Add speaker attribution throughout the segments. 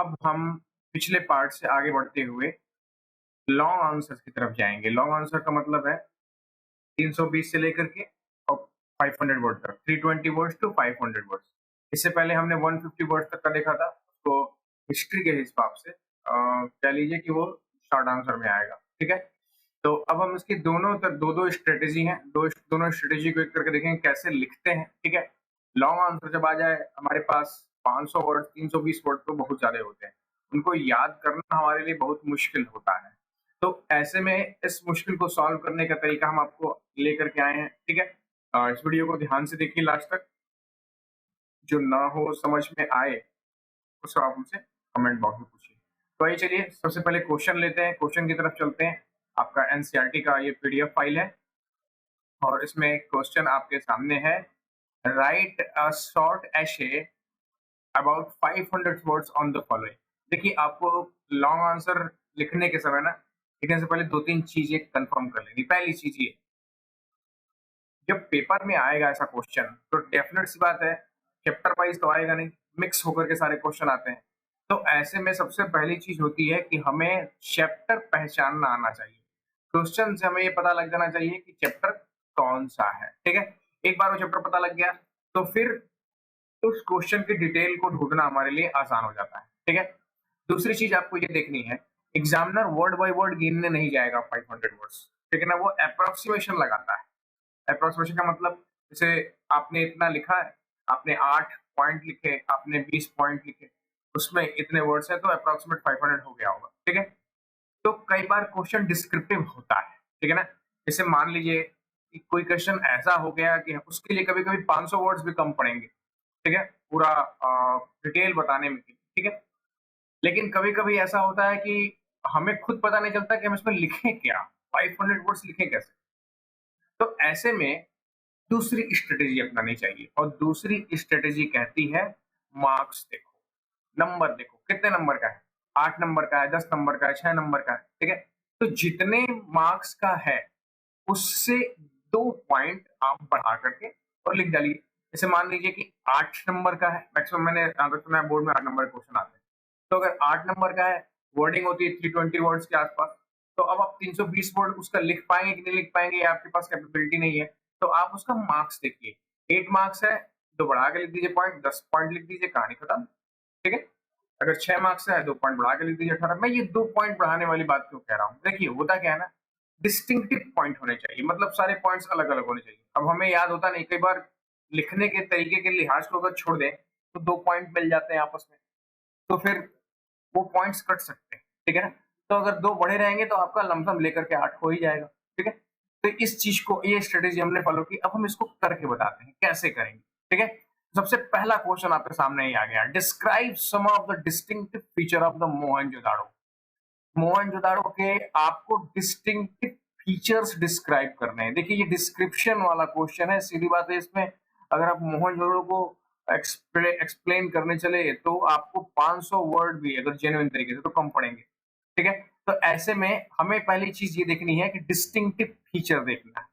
Speaker 1: अब हम पिछले पार्ट से आगे बढ़ते हुए लॉन्ग आंसर्स की तरफ जाएँगे। लॉन्ग आंसर का मतलब है 320 से लेकर के और 500 वर्ड तक, 320 वर्ड्स टू 500 वर्ड्स। इससे पहले हमने 150 वर्ड्स तक का देखा था, उसको हिस्ट्री के हिसाब से कह लीजिए कि वो शॉर्ट आंसर में आएगा, ठीक है? तो अब हम इसकी दोनों तर 2-2 स्ट्रैटेजी हैं, दोनों स्ट्रैटेजी को एक करके देखेंगे कैसे लिखते हैं, ठीक है? लॉन्ग आंसर जब आ जाए हमारे पास 500 वर्ड, 320 वर्ड तो बहुत ज़्यादा होते हैं। उनको याद करना हमारे लिए बहुत मुश्किल होता है। तो ऐसे में इस मुश्किल को सॉल्व करने का तरीका हम आपको लेकर के आए हैं, ठीक है? इस वीडियो को ध्यान से देखिए लास्ट तक। जो ना हो समझ में आए, उसको आप हमसे कमेंट बॉक्स में पूछिए। तो आइए चलिए सबसे पहले क्वेश्चन लेते हैं, क्वेश्चन की तरफ चलते हैं। आपका एनसीईआरटी का ये पीडीएफ फाइल है और इसमें क्वेश्चन आपके सामने है। राइट अ शॉर्ट एशे about 500 words on the following. देखिए आपको लॉन्ग आंसर लिखने के समय ना लिखने से पहले 2-3 चीजें कंफर्म कर लेनी। पहली चीज ये, जब पेपर में आएगा ऐसा क्वेश्चन तो डेफिनेट सी बात है चैप्टर वाइज तो आएगा नहीं, मिक्स होकर के सारे क्वेश्चन आते हैं। तो ऐसे में सबसे पहली चीज होती है कि हमें चैप्टर पहचानना आना चाहिए। क्वेश्चन से हमें ये पता लग जाना चाहिए कि चैप्टर कौन सा है, ठीक है? एक बार वो चैप्टर पता लग गया तो फिर उस क्वेश्चन की डिटेल को ढूंढना हमारे लिए आसान हो जाता है, ठीक है? दूसरी चीज आपको ये देखनी है, एग्जामिनर वर्ड बाय वर्ड गिनने नहीं जाएगा 500 वर्ड्स, ठीक है ना? वो अप्रोक्सीमेशन लगाता है। अप्रोक्सीमेशन का मतलब जैसे आपने इतना लिखा है, आपने 8 पॉइंट लिखे, आपने 20 पॉइंट लिखे, उसमें इतने वर्ड्स हैं तो अप्रोक्सीमेट 500 हो गया होगा, ठीक है? तो कई बार क्वेश्चन डिस्क्रिप्टिव होता है, ठीक है ना? जैसे मान लीजिए कि कोई क्वेश्चन ऐसा हो गया कि उसके लिए कभी-कभी 500 वर्ड्स भी कम पड़ेंगे, ठीक है? पूरा डिटेल बताने में, ठीक है? लेकिन कभी-कभी ऐसा होता है कि हमें खुद पता नहीं चलता कि हम इसमें लिखें क्या? 500 वर्ड्स लिखें कैसे? तो ऐसे में दूसरी स्ट्रेटेजी अपनानी चाहिए और दूसरी स्ट्रेटेजी कहती है मार्क्स देखो, नंबर देखो, कितने नंबर का है? 8 नंबर का है, 10 नंबर का है, 6 नंबर का है, ठीक है? तो जितने मार्क्स का है, उससे 2 पॉइंट आप बढ़ा करके और लिख डालिए। जैसे मान लीजिए कि 8 नंबर का है, मैक्सिमम मैंने जहाँ तक सुना है बोर्ड में 8 नंबर के क्वेश्चन आते हैं। तो अगर 8 नंबर का है, वर्डिंग होती है 320 वर्ड्स के आसपास, तो अब आप 320 वर्ड उसका लिख पाएंगे कि नहीं लिख पाएंगे, या आपके पास कैपेबिलिटी नहीं है, तो आप उसका मार्क्स देखिए। 8 मार्क्स है, 2 बढ़ा के लिख दीजिए पॉइंट, 10 पॉइंट लिख दीजिए, कहानी खत्म, ठीक है? अगर 6 मार्क्स है, 2 पॉइंट बढ़ा के लिख दीजिए 18। मैं ये 2 पॉइंट बढ़ाने वाली बात क्यों कह रहा हूँ? देखिए होता क्या है ना, डिस्टिंक्टिव पॉइंट होने चाहिए, मतलब सारे पॉइंट्स अलग-अलग होने चाहिए। अब हमें याद होता नहीं, कई बार लिखने के तरीके के लिहाज को अगर छोड़ दें, तो 2 पॉइंट मिल जाते हैं आपस में, तो फिर वो पॉइंट्स कट सकते हैं, ठीक है ना? तो अगर 2 बढ़े रहेंगे तो आपका लमसम लेकर के 8 हो ही जाएगा, ठीक है? तो इस चीज को, ये स्ट्रेटेजी हमने फॉलो की, अब हम इसको करके बताते हैं कैसे करेंगे, ठीक है? सबसे पहला क्वेश्चन आपके सामने ही आ गया, describe some of the distinctive feature of the Mohenjodaro. Mohenjodaro के आपको डिस्टिंक्टिव फीचर्स डिस्क्राइब करने हैं। देखिए ये डिस्क्रिप्शन वाला क्वेश्चन है, सीधी बात है, इसमें अगर आप मोहनजोदाड़ो को एक्सप्लेन करने चले तो आपको 500 वर्ड भी अगर जेन्युइन तरीके से तो कम पड़ेंगे, ठीक है? तो ऐसे में हमें पहली चीज ये देखनी है कि डिस्टिंक्टिव फीचर देखना है,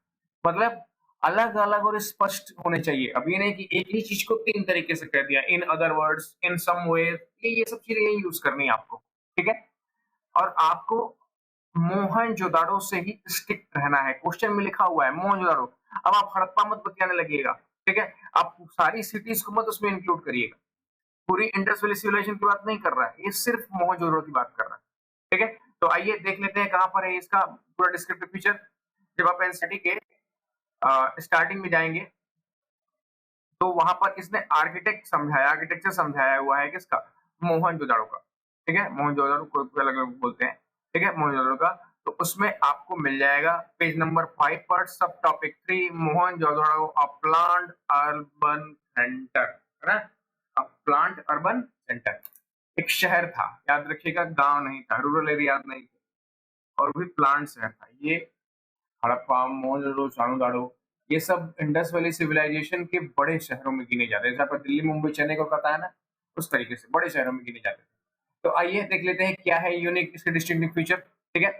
Speaker 1: मतलब अलग अलग और स्पष्ट होने चाहिए। अब ये नहीं कि एक ही चीज को 3 तरीके से कह दिया, इन अदर वर्ड्स, इन सम वे, ये सब चीजें यूज करनी है आपको, ठीक है? और आपको मोहनजोदाड़ो से ही स्टिक रहना है। क्वेश्चन में लिखा हुआ है मोहनजोदाड़ो, अब आप हड़प्पा मत बतियाने लगिएगा, ठीक है? आप सारी सिटीज को मत उसमें इंक्लूड करिएगा। पूरी इंडस वैली सिविलाइजेशन की बात नहीं कर रहा है, ये सिर्फ मोहनजोदड़ो की बात कर रहा है, ठीक है? तो आइए देख लेते हैं कहां पर है इसका पूरा डिस्क्रिप्टिव फीचर। जब आप एनसीईआरटी के स्टार्टिंग में जाएंगे तो वहां पर इसने आर्किटेक्चर समझाया हुआ है किसका? मोहनजोदड़ो का, ठीक है? मोहनजोदड़ो को अलग अलग बोलते हैं, ठीक है? मोहनजोदड़ो का। तो उसमें आपको मिल जाएगा पेज नंबर 5 पर सब topic 3 Mohenjodaro a plant urban centre, है ना? अ प्लांट अर्बन सेंटर, एक शहर था, याद रखिएगा, गांव नहीं था, रूरल एरिया नहीं था, और भी प्लांट शहर था ये। हड़प्पा, मोहनजोदड़ो, चाणूदाड़ो, ये सब इंडस वैली सिविलाइजेशन के बड़े शहरों में गिने जाते हैं। जैसे आपको दिल्ली, मुंबई, चेन्नई को पता है ना, उस तरीके से बड़े शहरों में गिने जाते हैं। तो आइए देख लेते हैं क्या है यूनिक इसके डिस्टिंक्टिव फीचर, ठीक है?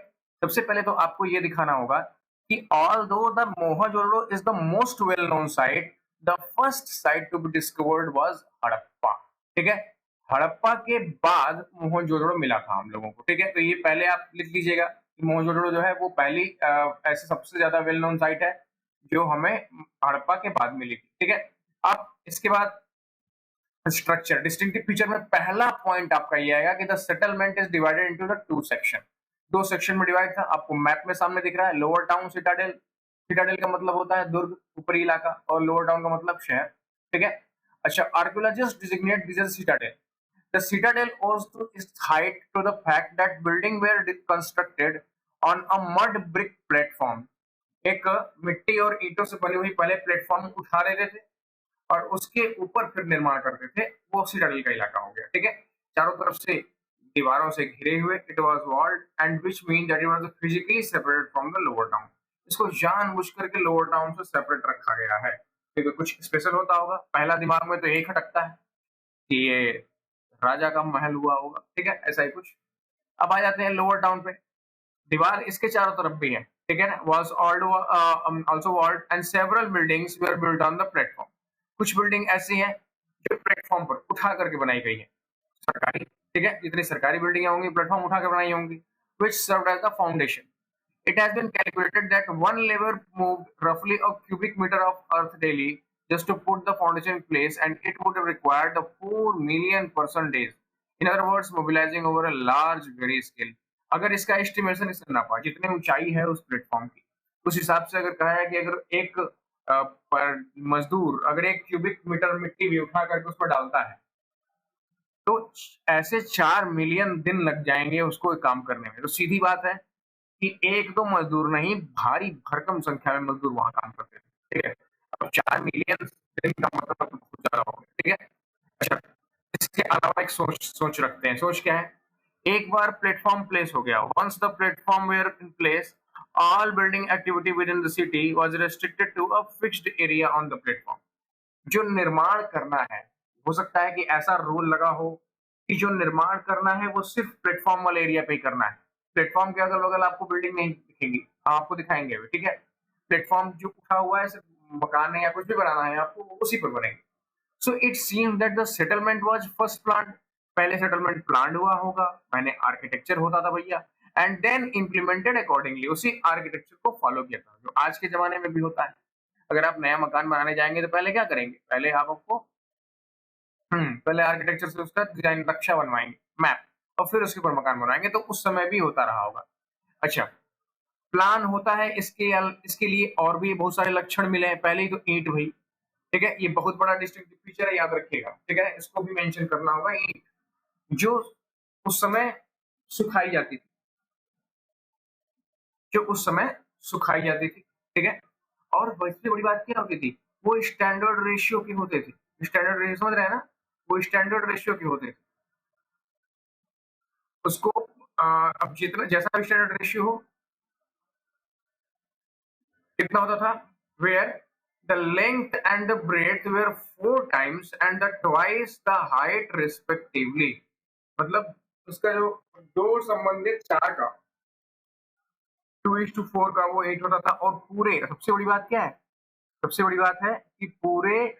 Speaker 1: सबसे पहले तो आपको ये दिखाना होगा कि although the Mohenjodaro is the most well known site, the first site to be discovered was Harappa, ठीक है? हड़प्पा के बाद मोहनजोदड़ो मिला था हम लोगों को, ठीक है? तो ये पहले आप लिख लीजिएगा कि मोहनजोदड़ो जो है वो पहली ऐसी सबसे ज़्यादा वेल नोन साइट है, जो हमें हड़प्पा के बाद मिली थी, ठीक है? अब इसके बाद स्ट्रक्चर डिस्टिंक्टिव फीचर में पहला पॉइंट आपका ये आएगा कि the settlement is divided into the two section. दो सेक्शन में डिवाइड था, आपको मैप में सामने दिख रहा है। लोअर टाउन सिटाडेल, सिटाडेल का मतलब होता है दुर्ग, ऊपरी इलाका, और लोअर टाउन का मतलब शहर, ठीक है? अच्छा, archaeologist designate this as citadel. The citadel owes to its height to the fact that buildings were constructed on a mud brick platform। एक मिट्टी और ईंटों से बनी हुई पहले प्लेटफॉर्म उठा लेते थे और उसके ऊपर फिर निर्माण करते थे, वो सिटाडेल का इलाका हो गया, ठीक है? चारों तरफ से दीवारों से घिरे हुए, it was walled and which mean that it was physically separated from the lower town. इसको जानबूझ करके लोअर टाउन से सेपरेट रखा गया है, क्योंकि कुछ स्पेशल होता होगा। पहला दिमाग में तो यही खटकता है कि ये राजा का महल हुआ होगा, ठीक है? ऐसा ही कुछ। अब आ जाते हैं लोअर टाउन पे। दीवार इसके चारों तरफ भी है, ठीक है ना? Was also walled and several buildings were built on the platform. कुछ बिल्डिंग ऐसी हैं जो प्लेटफॉर्म पर उठा करके बनाई गई है, सरकारी, ठीक है? जितनी सरकारी बिल्डिंगें होंगी प्लेटफॉर्म उठा कर बनाई होंगी, which served as the foundation। It has been calculated that one lever moved roughly a cubic meter of earth daily just to put the foundation in place, and it would have required the 4 million person days। In other words, mobilizing over a large very scale। अगर इसका estimation इससे नापा, जितनी ऊंचाई है उस platform की, उस हिसाब से अगर कहा है कि अगर एक पर मजदूर अगर 1 क्यूबिक मीटर मिट्टी भी उठा करके उस पर डालता है, तो ऐसे 4 मिलियन दिन लग जाएंगे उसको काम करने में। तो सीधी बात है कि एक दो मजदूर नहीं, भारी भरकम संख्या में मजदूर वहां काम करते थे, ठीक है? अब 4 मिलियन दिन का मतलब तो बहुत ज्यादा हो गया, ठीक है? अच्छा, इसके अलावा एक सोच सोच रखते हैं। सोच क्या है? एक बार प्लेटफॉर्म प्लेस हो गया, once the platform were in place, all building activity within the city was restricted to a fixed area on the platform. जो निर्माण करना है, हो सकता है कि ऐसा रूल लगा हो कि जो निर्माण करना है वो सिर्फ प्लेटफॉर्म वाले एरिया पे ही करना है। प्लेटफॉर्म के अगल बगल आपको बिल्डिंग नहीं दिखेगी, हाँ, आपको दिखाएंगे भी, ठीक है? प्लेटफॉर्म जो उठा हुआ है, सिर्फ मकान है या कुछ भी बनाना है आपको, वो उसी पर बनेंगे। So it seems that the settlement was first planned. पहले सेटलमेंट प्लान्ड हुआ होगा, पहले आर्किटेक्चर होता था भैया, एंड देन इम्प्लीमेंटेड अकॉर्डिंगली। उसी आर्किटेक्चर को फॉलो किया था, जो आज के जमाने में भी होता है। अगर आप नया मकान बनाने जाएंगे तो पहले क्या करेंगे? पहले आप आपको पहले आर्किटेक्चर से उसका डिजाइन नक्शा बनवाएंगे, मैप, और फिर उसके ऊपर मकान बनाएंगे। तो उस समय भी होता रहा होगा। अच्छा, प्लान होता है, इसके लिए और भी बहुत सारे लक्षण मिले हैं। पहले ही तो ईंट भाई, ठीक है? ये बहुत बड़ा डिस्टिंक्टिव फीचर है, याद रखिएगा, ठीक है? इसको भी मेंशन करना होगा। ईंट जो उस समय सुखाई जाती थी, जो उस समय सुखाई जाती थी, ठीक है? और सबसे बड़ी बात क्या होती थी? वो स्टैंडर्ड रेशियो के होते थे। स्टैंडर्ड रेशियो समझ रहे हैं ना? वो स्टैंडर्ड रेशियो के होते थे। उसको अब जितना जैसा भी स्टैंडर्ड रेशियो हो, कितना होता था? Were the length and the breadth were 4 times and the twice the height respectively. मतलब उसका जो दो संबंधित चार का 2:4 का वो 8 होता था। और पूरे सबसे बड़ी बात क्या है? सबसे बड़ी बात है कि पूरे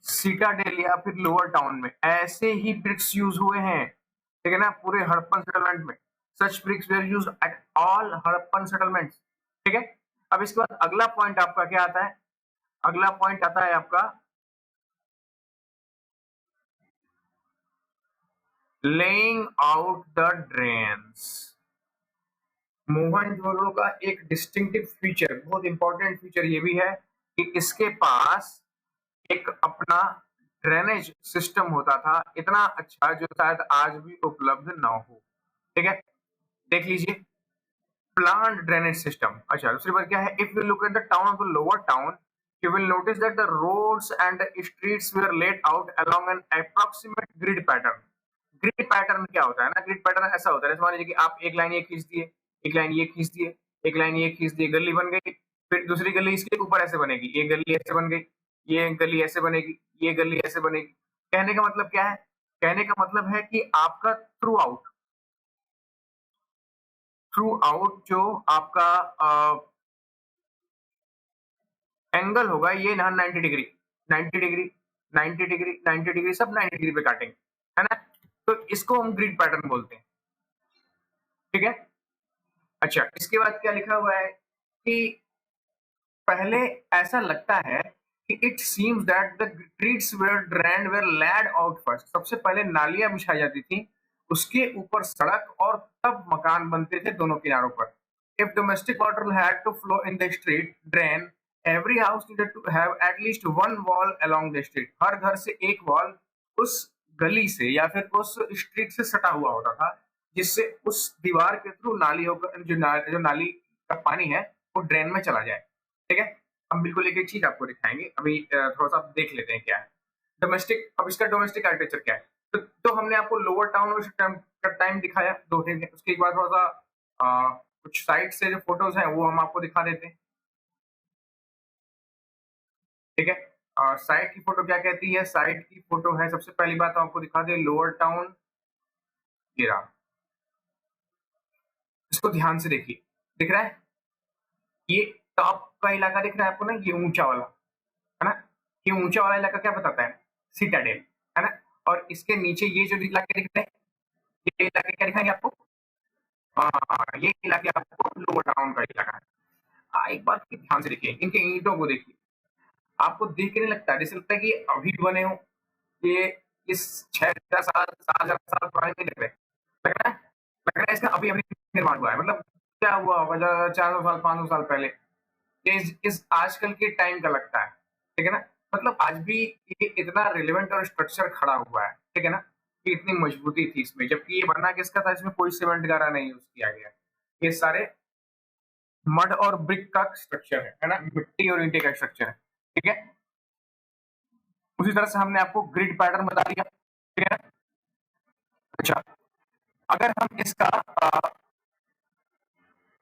Speaker 1: सीटाडेल या फिर लोअर टाउन में ऐसे ही ब्रिक्स यूज हुए हैं, ठीक है ना? पूरे हड़प्पन सेटलमेंट में such bricks were used at all Harappan settlements, ठीक है? अब इसके बाद अगला पॉइंट आपका क्या आता है? अगला पॉइंट आता है आपका laying out the drains. Mohenjodaro का एक डिस्टिंक्टिव फीचर, बहुत इंपॉर्टेंट फीचर ये भी है कि इसके पास एक अपना ड्रेनेज सिस्टम होता था, इतना अच्छा, जो शायद आज भी उपलब्ध ना हो, ठीक है? देख लीजिए, प्लांट ड्रेनेज सिस्टम। अच्छा, दूसरी बात क्या है? If you look at the town of the lower town, you will notice that the roads and streets were laid out along an approximate grid pattern. Grid pattern क्या होता है ना? Grid pattern ऐसा होता है, मान लीजिए कि आप एक लाइन ये खींच दिए, एक लाइन ये खींच दिए, एक लाइन ये खींच दिए, गली बन गई। फिर दूसरी गली इसके ऊपर ऐसे बनेगी, ये गली ऐसे बन गई, ये गली ऐसे बनेगी, ये गली ऐसे बनेगी। कहने का मतलब क्या है? कहने का मतलब है कि आपका थ्रू आउट जो आपका एंगल होगा, ये 90 डिग्री, 90 डिग्री, 90 डिग्री सब 90 डिग्री पे काटेंगे, है ना? तो इसको हम ग्रिड पैटर्न बोलते हैं, ठीक है? अच्छा, इसके बाद क्या लिखा हुआ है कि पहले ऐसा लगता है कि it seems that the grids were drained were laid out first. सबसे पहले नालियां बिछाई जाती थी, उसके ऊपर सड़क और तब मकान बनते थे दोनों किनारों पर। If domestic water had to flow in the street drain, every house needed to have at least one wall along the street. हर घर से एक वॉल उस गली से या फिर उस स्ट्रीट से सटा हुआ होता था, जिससे उस दीवार के थ्रू नाली होकर जो नाली का पानी है वो ड्रेन में चला जाए। ठीक है? हम बिल्कुल एक-एक चीज़ आपको दिखाएँगे। अभी थोड़ा-सा आप देख लेते हैं क्या है। डोमेस्टिक अब इसका डोमेस्टिक आर्किटेक्चर क्या है? तो हमने आपको लोअर टाउन और टाइम दिखाया 2 दिन। उसके बाद थोड़ा-सा कुछ साइट से जो फ़ोटोज़ हैं वो हम आपको दिखा देते हैं। ठीक है? साइट की फ़ोटो क्या कहती है? साइट की फ़ोटो है सबसे पहली बात हम आपको दिखा दें लोअर टाउन ये रहा। इसको ध्यान से देखिए। दिख रहा है? ये टॉप का इलाका दिख रहा है आपको ना ये ऊँचा वाला, है ना? ये ऊँचा वाला इलाका क्या बताता है? सिटाडेल, है ना? और इसके नीचे ये जो इलाके दिख रहे हैं, ये इलाके क्या दिखाएँगे आपको? हाँ, ये इलाके आपको लोअर टाउन का इलाका है। एक बात की ध्यान से देखिए, इनके ईंटों को देखिए। आपको देख के नहीं लगता, जैसे लगता है कि ये अभी बने हों, ये इस 6,000 साल, 7,000 साल पुराने नहीं लग रहे। लग रहा है? लग रहा है इसका अभी-अभी निर्माण हुआ है। मतलब क्या हुआ होगा 400 साल, 500 साल पहले। ये इस आजकल के टाइम का लगता है, ठीक है ना? मतलब आज भी ये इतना रिलेवेंट और स्ट्रक्चर खड़ा हुआ है, ठीक है ना? कि इतनी मजबूती थी इसमें, जबकि ये बना किसका था? इसमें कोई सीमेंट वगैरह नहीं यूज़ किया गया। ये सारे मड और ब्रिक का स्ट्रक्चर है ना? मिट्टी और ईंटे का स्ट्रक्चर है, ठीक है? उसी तरह से हमने आपको ग्रिड पैटर्न बता दिया, ठीक है ना? अच्छा, अगर हम इसका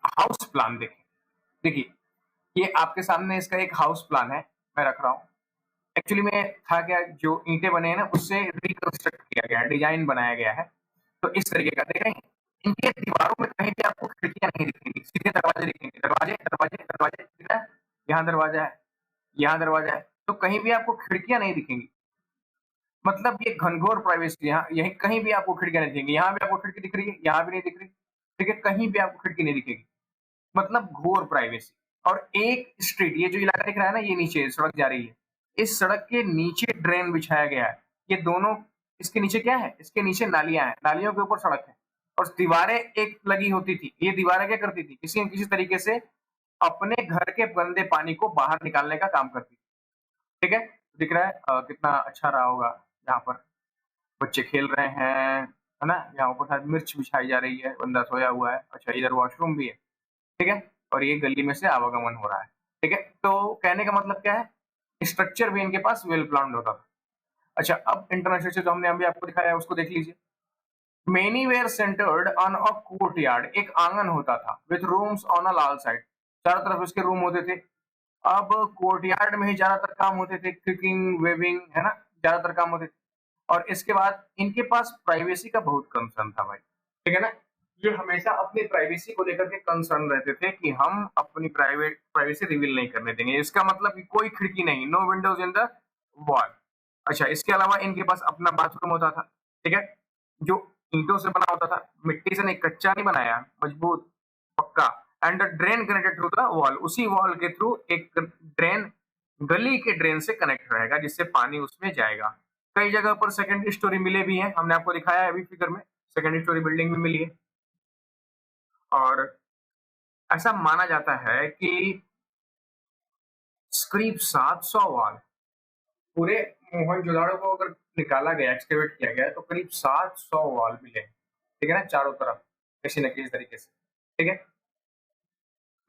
Speaker 1: हाउस प्लान देखें, देखिए, ये आपके सामने इसका एक हाउस प्लान है, मैं रख रहा हूँ। एक्चुअली में था क्या जो ईंटें बने हैं ना उससे रिकंस्ट्रक्ट किया गया है, डिजाइन बनाया गया है। तो इस तरीके का देख रहे हैं, इनके दीवारों में कहीं भी आपको खिड़कियाँ नहीं दिखेंगी, सीधे दरवाजे दिखेंगे, दरवाजे, दरवाजे, दरवाजे, दिख रहा है? यहाँ दरवाजा है, यहाँ दरवाजा है, तो कहीं भी आपको खिड़कियाँ नहीं दिखेंगी। मतलब ये घनघोर प्राइवेसी यहाँ यहीं कहीं भी आपको खिड़कियाँ नहीं दिखेंगी, यहाँ भी आपको खिड़की दिख रही है, यहाँ भी नहीं दिख रही, ठीक है? कहीं भी आपको खिड़की नहीं दिखेगी। मतलब घोर प्राइवेसी। और एक स्ट्रीट ये जो इलाका दिख रहा है ना ये नीचे सड़क जा रही है, इस सड़क के नीचे ड्रेन बिछाया गया है। ये दोनों इसके नीचे क्या है? इसके नीचे नालियाँ हैं, नालियों के ऊपर सड़क है और दीवारें एक लगी होती थी। ये दीवारें क्या करती थी? किसी न किसी तरीके से अपने घर के गंदे पानी को बाहर निकालने का काम करती थी। ठीक है? दिख रहा है कितना अच्छा रहा होगा यहाँ पर बच्चे खेल रहे हैं, है ना? यहाँ ऊपर शायद मिर्च बिछाई जा रही है, बंदा सोया हुआ है। अच्छा इधर वॉशरूम भी है। ठीक है? और ये गली में से आवागमन हो रहा है। ठीक है? तो कहने का मतलब क्या है? स्ट्रक्चर भी इनके पास वेल प्लान्ड होता था। अच्छा अब इंटरनेशनल से जो हमने अभी आपको दिखाया है उसको देख लीजिए। Many were centred on a courtyard एक आंगन होता था विथ रूम्स ऑन अ लाल साइड। चारों तरफ उसके रूम होते थे। अब कोर्टयार्ड में ही ज्यादातर काम होते थे, कुकिंग, वेविंग, है ना? ज्यादातर काम होते थे। और इसके बाद इनके पास प्राइवेसी का बहुत कंसर्न था भाई, ठीक है ना? ये हमेशा अपनी प्राइवेसी को लेकर के कंसर्न रहते थे कि हम अपनी प्राइवेसी रिवील नहीं करने देंगे। इसका मतलब कि कोई खिड़की नहीं, no windows in the wall. अच्छा इसके अलावा इनके पास अपना बाथरूम होता था, ठीक है? जो ईंटों से बना होता था, मिट्टी से नहीं, कच्चा नहीं बनाया, मजबूत, पक्का। And drain connected through the wall, उसी वॉल के थ्रू एक ड्रेन गली के ड्रेन से कनेक्ट रहेगा जिससे पानी उसमें जाएगा। कई जगह पर सेकेंडरी स्टोरी मिले भी हैं, हमने आपको दिखाया है अभी फिगर में, सेकेंडरी स्टोरी बिल्डिंग भी मिली है। और ऐसा माना जाता है कि करीब 700 वॉल पूरे मोहनजोदाड़ो को अगर निकाला गया, एक्सकेवेट किया गया तो करीब 700 वॉल मिले, ठीक है ना? चारों तरफ किसी न किसी तरीके से, ठीक है?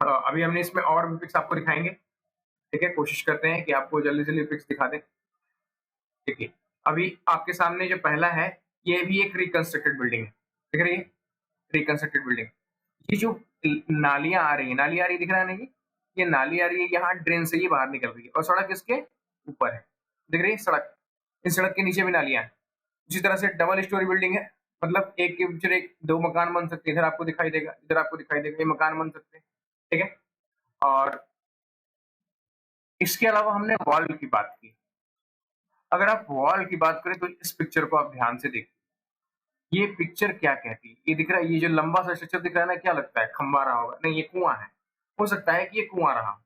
Speaker 1: अभी हमने इसमें और भी पिक्स आपको दिखाएंगे, ठीक है? कोशिश करते हैं कि आपको जल्दी जल्दी पिक्स दिखा दें। देखिए, अभी आपके सामने जो पहला है, ये भी एक रिकंस्ट्रक्टेड बिल्डिंग है, दिख रही है? Reconstructed building. ये जो नालियां आ रही है, नाली आ रही है, दिख रहा है ना? ये नाली आ रही है, यहाँ ड्रेन से ये बाहर निकल रही है और सड़क इसके ऊपर है, दिख रही है सड़क? इस सड़क के नीचे भी नालियां हैं। उसी तरह से डबल स्टोरी बिल्डिंग है, मतलब एक के ऊपर एक दो मकान बन सकते हैं। इधर आपको दिखाई देगा, इधर आपको दिखाई देगा, ये मकान बन सकते हैं, ठीक है? और इसके अलावा हमने वॉल की बात की। अगर आप वॉल की बात करें तो इस पिक्चर को आप ध्यान से देखिए। ये पिक्चर क्या कहती है? ये दिख रहा है, ये जो लंबा सा स्ट्रक्चर दिख रहा है ना, क्या लगता है खंबा रहा होगा? नहीं, ये कुआं है। हो सकता है कि ये कुआं रहा।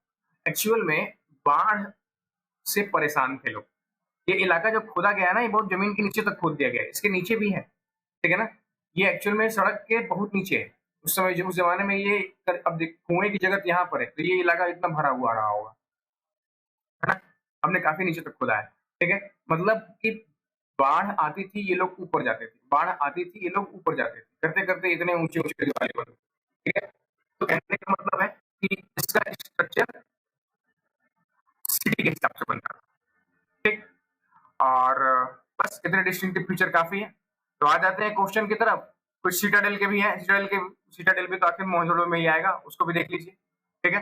Speaker 1: एक्चुअल में बाढ़ से परेशान थे लोग। ये इलाका जो खोदा गया है ना, ये बहुत जमीन के नीचे तक खोद दिया गया है। इसके नीचे भी है, ठीक है ना? ये एक्चुअल में सड़क के बहुत नीचे है। उस समय जो उस जमाने में ये अब देख कुएं की जगह यहाँ पर है, तो ये इलाका इतना भरा हुआ रहा होगा, है ना? हमने काफी नीचे तक खोदा है, ठीक है? मतलब कि बाढ़ आती थी, ये लोग ऊपर जाते थे, बाढ़ आती थी, ये लोग ऊपर जाते थे, करते-करते इतने ऊँचे-ऊँचे दीवारें बन गई, ठीक है? तो कहने का मतलब है कि इसका स्ट्रक्चर सिटी के हिसाब से बनता था, ठीक? और बस इतने डिस्टिंक्टिव फीचर काफ़ी है। तो आ जाते हैं क्वेश्चन की तरफ। कुछ सिटाडेल के भी हैं, सिटाडेल भी तो आखिर मोहनजोदड़ो में ही आएगा, उसको भी देख लीजिए, ठीक है?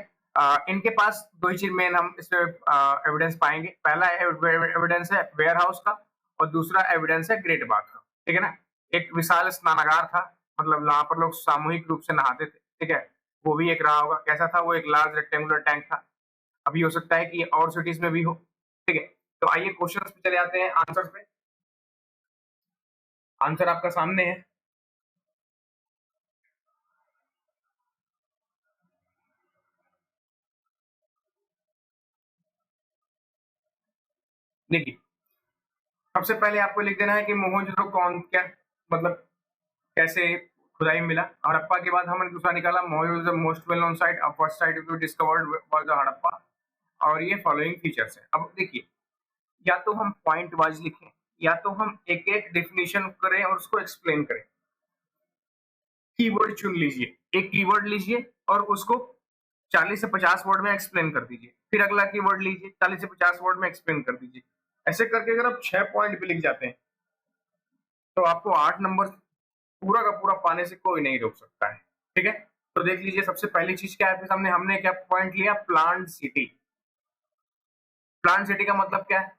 Speaker 1: इनके पास 2 ही चीज़ मेन हम इसमें एविडेंस पाएँगे। पहला एविडेंस है वेयर हाउस का और दूसरा एविडेंस है ग्रेट बाथ का, ठीक है ना? एक विशाल स्नानागार था, मतलब वहाँ पर लोग सामूहिक रूप से नहाते थे, ठीक है? वो भी एक रहा होगा। कैसा था वो? एक लार्ज रेक्टेंगुलर टैंक था। अभी हो सकता है कि और सिटीज़ में भी हो, ठीक है? तो आइए क्वेश्चंस पे चले आते हैं, आंसर्स पे। आंसर आपका सामने है। देखिए, सबसे पहले आपको लिख देना है कि मोहनजोदड़ो कौन क्या मतलब कैसे खुदाई में मिला। हड़प्पा के बाद हमने दूसरा निकाला, Mohenjodaro the most well known site of first site to discovered was the Harappa. और ये फॉलोइंग फीचर्स है। अब देखिए, या तो हम पॉइंट वाइज लिखें या तो हम एक-एक डेफिनेशन करें और उसको एक्सप्लेन करें। कीवर्ड चुन लीजिए, एक कीवर्ड लीजिए और उसको 40 से 50 वर्ड में एक्सप्लेन कर दीजिए। फिर अगला कीवर्ड लीजिए, 40 से 50 वर्ड में एक्सप्लेन कर दीजिए। ऐसे करके अगर आप 6 पॉइंट पे लिख जाते हैं, तो आपको 8 नंबर पूरा का पूरा पाने से कोई नहीं रोक सकता है। ठीक है? तो देख लीजिए, सबसे पहली चीज़ क्या है आपके सामने, हमने क्या पॉइंट लिया? Plant city. प्लांट सिटी का मतलब क्या है?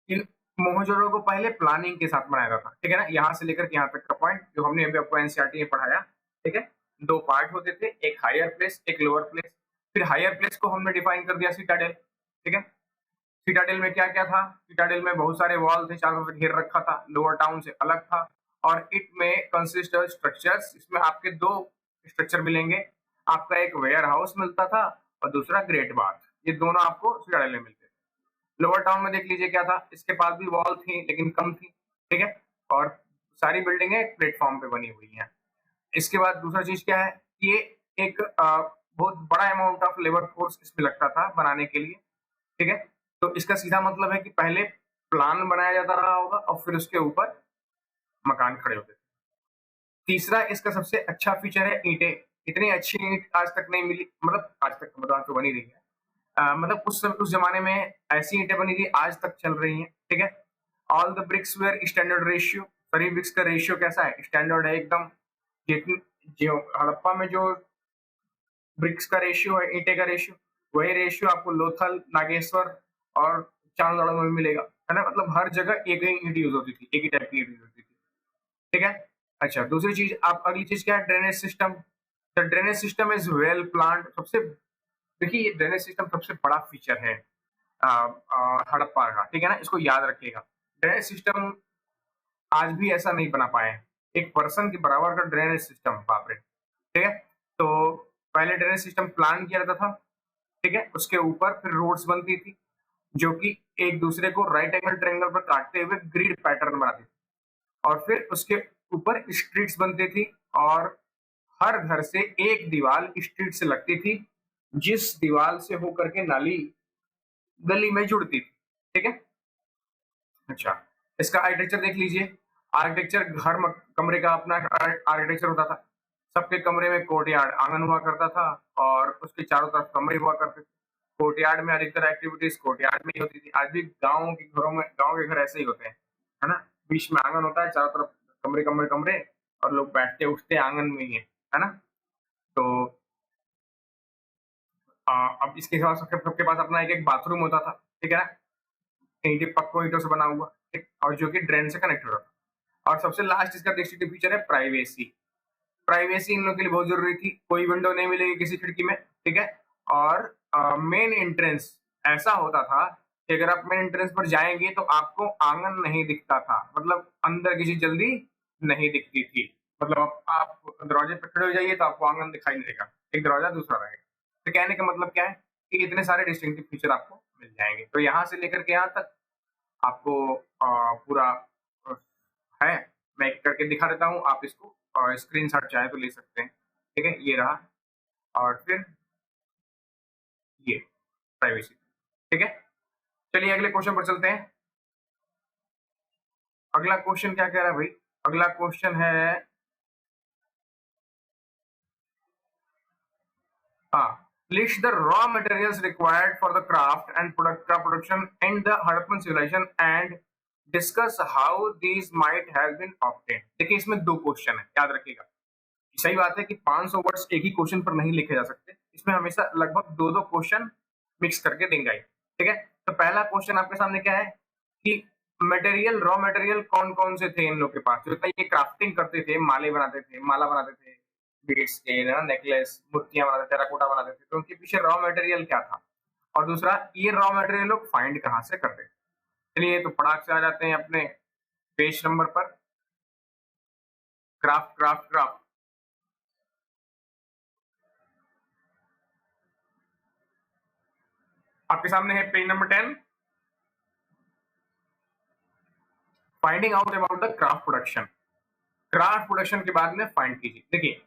Speaker 1: कि मोहनजोदड़ो को पहले प्लानिंग के साथ बनाया था, ठीक है ना? यहाँ से लेकर के यहाँ तक का पॉइंट जो हमने अभी आपको एनसीईआरटी में पढ़ाया, ठीक है? 2 पार्ट होते थे, एक हायर प्लेस, एक लोअर प्लेस। फिर हायर प्लेस को हमने डिफाइन कर दिया सिटाडेल, ठीक है? सिटाडेल में क्या-क्या था? सिटाडेल में बहुत सारे वॉल थे, चारों तरफ घेर रखा था, लोअर टाउन से अलग था और इट में कंसिस्ट ऑफ स्ट्रक्चर्स। इसमें आपके 2 स्ट्रक्चर मिलेंगे। आपका एक वेयर हाउस मिलता था और दूसरा ग्रेट बाथ। ये दोनों आपको सिटाडेल में मिलते थे। लोअर टाउन में देख लीजिए क्या था, इसके पास भी वॉल थी लेकिन कम थी, ठीक है? और सारी बिल्डिंगें प्लेटफॉर्म पे बनी हुई हैं। इसके बाद दूसरा चीज क्या है, ये एक बहुत बड़ा अमाउंट ऑफ लेबर फोर्स इसमें लगता था बनाने के लिए, ठीक है? तो इसका सीधा मतलब है कि पहले प्लान बनाया जाता रहा होगा और फिर उसके ऊपर मकान खड़े होते थे। तीसरा इसका सबसे अच्छा फीचर है ईंटें। इतनी अच्छी ईंट आज तक नहीं मिली, मतलब आज तक मतलब आज तो बनी रही है। मतलब उस जमाने में ऐसी ईंटें बनी थी, आज तक चल रही हैं, ठीक है? All the bricks were standard ratio. सभी ब्रिक्स का रेशियो कैसा है? स्टैंडर्ड है एकदम। जितनी जो हड़प्पा में जो ब्रिक्स का रेशियो है, ईंटे का रेशियो, वही रेशियो आपको लोथल, नागेश्वर और चांदोड़ में भी मिलेगा, है ना? मतलब हर जगह एक ही ईंट यूज होती थी, एक ही टाइप की ईंट यूज होती थी, ठीक है? अच्छा, दूसरी चीज, आप अगली चीज क्या है? Drainage system. The drainage system is well planned. सबसे देखिए, ये ड्रेनेज सिस्टम सबसे बड़ा फीचर है हड़प्पा का, ठीक है ना? इसको याद रखिएगा। ड्रेनेज सिस्टम आज भी ऐसा नहीं बना पाए हैं। एक पर्सन के बराबर का ड्रेनेज सिस्टम, बाप रे! ठीक है? तो पहले ड्रेनेज सिस्टम प्लान किया जाता था, ठीक है? उसके ऊपर फिर रोड्स बनती थी, जो कि एक दूसरे को राइट एंगल ट्रायंगल पर काटते हुए ग्रिड पैटर्न बनाती थी और फिर उसके ऊपर स्ट्रीट्स बनती थी और हर घर से एक दीवार स्ट्रीट से लगती थी, जिस दीवार से होकर के नाली गली में जुड़ती थी, ठीक है? अच्छा, इसका आर्किटेक्चर देख लीजिए। आर्किटेक्चर कमरे का अपना आर्किटेक्चर होता था। सबके कमरे में कोर्टयार्ड आंगन हुआ करता था और उसके चारों तरफ कमरे हुआ करते थे। कोर्टयार्ड में अधिकतर एक्टिविटीज कोर्टयार्ड में ही होती थी। आज भी गाँव के घर ऐसे ही होते हैं, है ना? बीच में आंगन होता है, चारों तरफ कमरे कमरे कमरे और लोग बैठते उठते आंगन में ही है ना? तो अब इसके अलावा सबके सबके पास अपना एक एक बाथरूम होता था, ठीक है ना? ईंटें पक्कों ईंटों से बना हुआ, ठीक? और जो कि ड्रेन से कनेक्टेड होता था। और सबसे लास्ट इसका डिस्ट्रिक्टिव फीचर है प्राइवेसी। प्राइवेसी इन लोगों के लिए बहुत जरूरी थी। कोई विंडो नहीं मिलेगी किसी खिड़की में, ठीक है? और मेन एंट्रेंस ऐसा होता था, कि अगर आप मेन एंट्रेंस पर जाएंगे तो आपको आंगन नहीं दिखता था, मतलब अंदर की चीज जल्दी नहीं दिखती थी। मतलब आप दरवाजे पर खड़े हो जाइए तो आपको आंगन दिखाई नहीं देगा, एक दरवाजा दूसरा रहेगा। तो कहने का मतलब क्या है कि इतने सारे डिस्टिंक्टिव फीचर आपको मिल जाएंगे। तो यहाँ से लेकर के यहाँ तक आपको पूरा अ, है, मैं एक करके दिखा देता हूँ, आप इसको स्क्रीनशॉट चाहे तो ले सकते हैं। ठीक है, ये रहा। और फिर ये प्राइवेसी। ठीक है, चलिए अगले क्वेश्चन पर चलते हैं। अगला क्वेश्चन क्या कह रहा है भाई? अगला क्वेश्चन है, हाँ, list the raw materials required for the craft and production in the Harappan civilisation and discuss how these might have been obtained. देखिए इसमें दो क्वेश्चन है, याद रखिएगा। सही बात है कि 500 वर्ड्स एक ही क्वेश्चन पर नहीं लिखे जा सकते, इसमें हमेशा लगभग दो दो क्वेश्चन मिक्स करके देंगे। ठीक है, तो पहला क्वेश्चन आपके सामने क्या है कि मटेरियल, रॉ मटेरियल कौन कौन से थे इन लोग के पास, जो ये क्राफ्टिंग करते थे, माले बनाते थे, माला बनाते थे, बीड्स के ना, नेकलेस, मूर्तियां बनाते थे, टेराकोटा बनाते थे, तो उनके पीछे रॉ मटेरियल क्या था। और दूसरा, ये रॉ मटेरियल लोग फाइंड कहाँ से करते थे। चलिए तो फटाक से आ जाते हैं अपने पेज नंबर पर। क्राफ्ट क्राफ्ट क्राफ्ट, आपके सामने है page number 10, finding out about the craft production. Craft production के बाद में फाइंड कीजिए। देखिए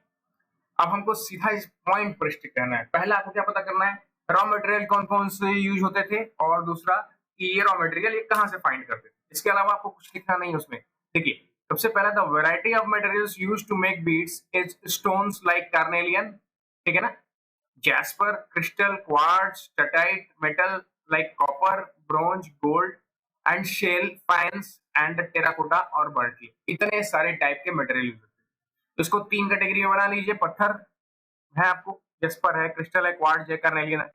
Speaker 1: अब हमको सीधा इस पॉइंट पर स्टिक करना है। पहला आपको क्या पता करना है, रॉ मटेरियल कौन कौन से यूज होते थे, और दूसरा कि ये रॉ मटेरियल ये कहाँ से फाइंड करते थे। इसके अलावा आपको कुछ लिखना नहीं है उसमें। देखिए सबसे पहला, the variety of materials used to make beads is stones like carnelian, ठीक है ना, jasper, crystal, quartz, steatite, metal like copper, bronze, gold and shell, faience and terracotta और बर्टली। इतने सारे टाइप के मटेरियल यूज होते हैं। तो इसको तीन कैटेगरी में बना लीजिए। पत्थर है आपको, जैस्पर है, क्रिस्टल है, क्वार्ट्ज है, कार्नेलियन है।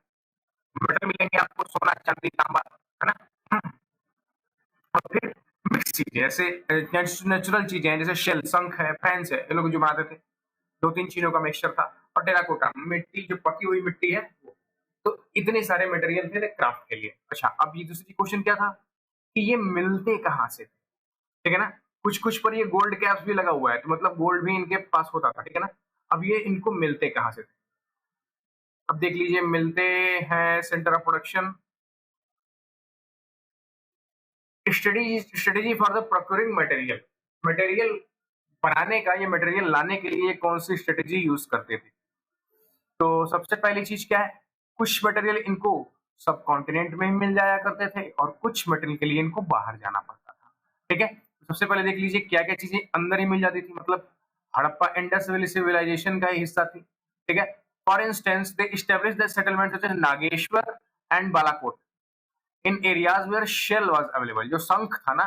Speaker 1: मेटल मिलेंगे आपको सोना, चांदी, तांबा, है ना। और फिर मिक्स चीजें ऐसे नेचुरल चीजें हैं, जैसे शेल, शंख है, फैंस है, ये लोग जो बनाते थे, दो तीन चीजों का मिक्सचर था। और टेराकोटा, मिट्टी, जो पकी हुई मिट्टी है वो। तो इतने सारे मटेरियल थे क्राफ्ट के लिए। अच्छा, अब ये दूसरी क्वेश्चन क्या था कि ये मिलते कहाँ से थे, ठीक है ना। कुछ कुछ पर ये गोल्ड कैप्स भी लगा हुआ है, तो मतलब गोल्ड भी इनके पास होता था, ठीक है ना। अब ये इनको मिलते कहाँ से थे, अब देख लीजिए। मिलते हैं centre of production, strategy for the procuring material, material बनाने का, ये मटेरियल लाने के लिए कौन सी स्ट्रेटेजी यूज करते थे। तो सबसे पहली चीज क्या है, कुछ मटेरियल इनको सब कॉन्टिनेंट में ही मिल जाया करते थे, और कुछ मटेरियल के लिए इनको बाहर जाना पड़ता था। ठीक है, तो सबसे पहले देख लीजिए क्या क्या चीजें अंदर ही मिल जाती थी, मतलब हड़प्पा इंडस वैली सिविलाइजेशन का ही हिस्सा थी। ठीक है, for instance they establish the settlement such as Nageshwar and Balakot in areas where shell was available. जो शंख था ना,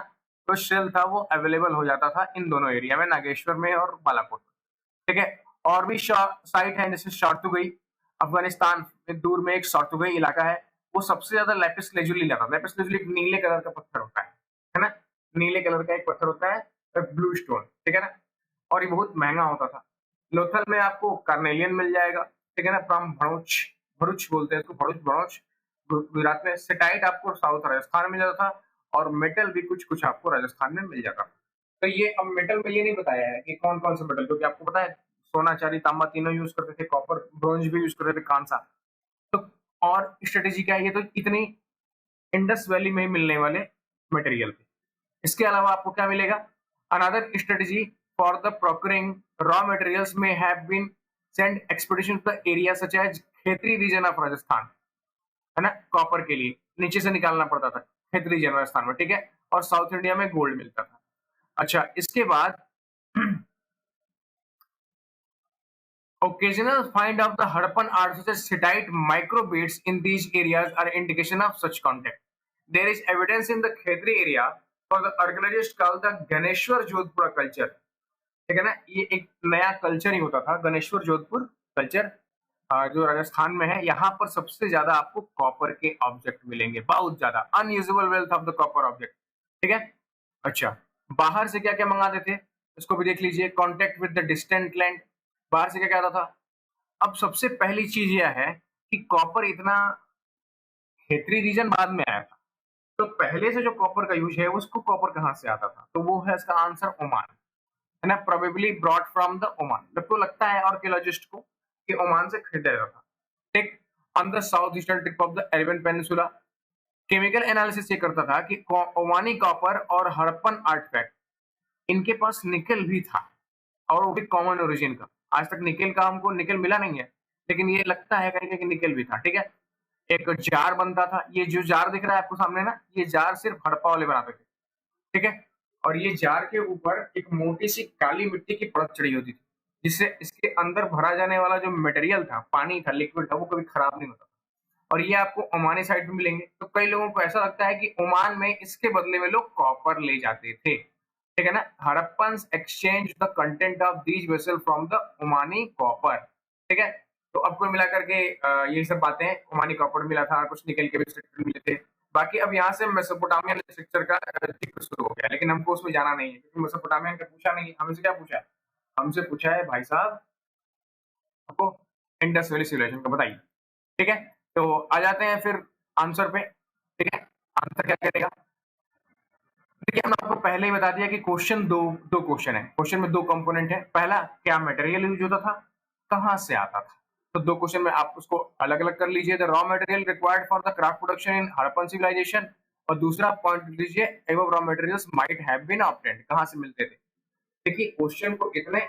Speaker 1: तो शेल था वो अवेलेबल हो जाता था इन दोनों एरिया में, नागेश्वर में और बालाकोट में। ठीक है, और भी साइट है, जैसे शार्तुगई, अफगानिस्तान में दूर में एक शार्तुगई इलाका है, वो सबसे ज्यादा लेपिस लेजुली लाता है। लेपिस लेजुली एक नीले कलर का पत्थर होता है ना, नीले कलर का एक पत्थर होता है, ब्लू स्टोन, ठीक है ना, और ये बहुत महंगा होता था। लोथल में आपको कार्नेलियन मिल जाएगा, ठीक है ना, फ्रॉम भरूच, भरूच बोलते हैं इसको, भरूच, भरूच गुजरात में। सेटाइट आपको साउथ राजस्थान में जाता था, और मेटल भी कुछ कुछ आपको राजस्थान में मिल जाता था। तो ये अब मेटल में ये नहीं बताया है कि कौन कौन सा मेटल, क्योंकि आपको पता है सोना, चांदी, तांबा तीनों यूज करते थे, कॉपर, ब्रोंज भी यूज करते थे, कांसा। तो और स्ट्रेटेजी क्या है, ये तो इतनी इंडस वैली में ही मिलने वाले मटेरियल थे। इसके अलावा आपको क्या मिलेगा, another strategy for the procuring raw materials may have been send expedition to the area such as Khetri region of Rajasthan, है ना, कॉपर के लिए नीचे से निकालना पड़ता था खेतरी रीजन राजस्थान में, ठीक है, और साउथ इंडिया में गोल्ड मिलता था। अच्छा, इसके बाद occasional find of the Harappan art such as Hittite microbeads in these areas are indication of such contact. There is evidence in the Khetri area for the archaeologist called the Ganeshwar Jodhpur culture. ठीक है ना, ये एक नया culture ही होता था, Ganeshwar Jodhpur culture, जो राजस्थान में है। यहाँ पर सबसे ज्यादा आपको कॉपर के ऑब्जेक्ट मिलेंगे, बहुत ज्यादा, unusual wealth of the copper object. ठीक है, अच्छा, बाहर से क्या क्या मंगाते थे, इसको भी देख लीजिए। Contact with the distant land, बाहर से क्या क्या आता था। अब सबसे पहली चीज यह है कि कॉपर इतना, खेतरी रीजन बाद में आया था, तो पहले से जो कॉपर का यूज है उसको कॉपर कहाँ से आता था, तो वो है इसका आंसर ओमान, है ना, probably brought from the Oman. जब तो लगता है आर्कियोलॉजिस्ट को कि ओमान से खरीदा जाता था। ठीक, on the south eastern tip of the एलिवेंट पेनिसुला। केमिकल एनालिसिस ये करता था कि ओमानी कॉपर और हड़प्पन आर्टिफैक्ट, इनके पास निकल भी था, और वो भी कॉमन ओरिजिन का। आज तक निकल का हमको निकल मिला नहीं है, लेकिन ये लगता है कहीं कहीं निकल भी था। ठीक है, एक जार बनता था, ये जो जार दिख रहा है आपको सामने ना, ये जार सिर्फ हड़प्पा वाले बनाते थे। ठीक है, और ये जार के ऊपर एक मोटी सी काली मिट्टी की परत चढ़ी होती थी, जिससे इसके अंदर भरा जाने वाला जो मटेरियल था, पानी था, लिक्विड था, वो कभी खराब नहीं होता। और ये आपको ओमानी साइड में मिलेंगे। तो कई लोगों को ऐसा लगता है कि ओमान में इसके बदले में लोग कॉपर ले जाते थे। ठीक है ना, Harappans exchange the content of these vessel from the Omani copper. ठीक है, तो अब कुल मिलाकर के यही सब बातें हैं। ओमानी कॉपर मिला था, कुछ निकल के भी स्ट्रक्चर मिले थे। बाकी अब यहाँ से मेसोपोटामियन स्ट्रक्चर का जिक्र शुरू हो गया, लेकिन हमको उसमें जाना नहीं है, क्योंकि मेसोपोटामियन का पूछा नहीं है। हमसे क्या पूछा है? हमसे पूछा है भाई साहब, आपको इंडस वैली सिविलाइजेशन का बताइए। ठीक है, तो आ जाते हैं फिर आंसर पे। ठीक है, आंसर क्या करेगा? देखिए, हमने आपको पहले ही बता दिया कि क्वेश्चन दो दो क्वेश्चन है। क्वेश्चन में दो कंपोनेंट है। पहला, क्या मटेरियल यूज होता था, कहाँ से आता था। तो दो क्वेश्चन में आप उसको अलग अलग कर लीजिए। The raw material required for the craft production in Harappan civilisation, और दूसरा पॉइंट लीजिए, above raw materials might have been obtained, कहाँ से मिलते थे। देखिए, क्वेश्चन को इतने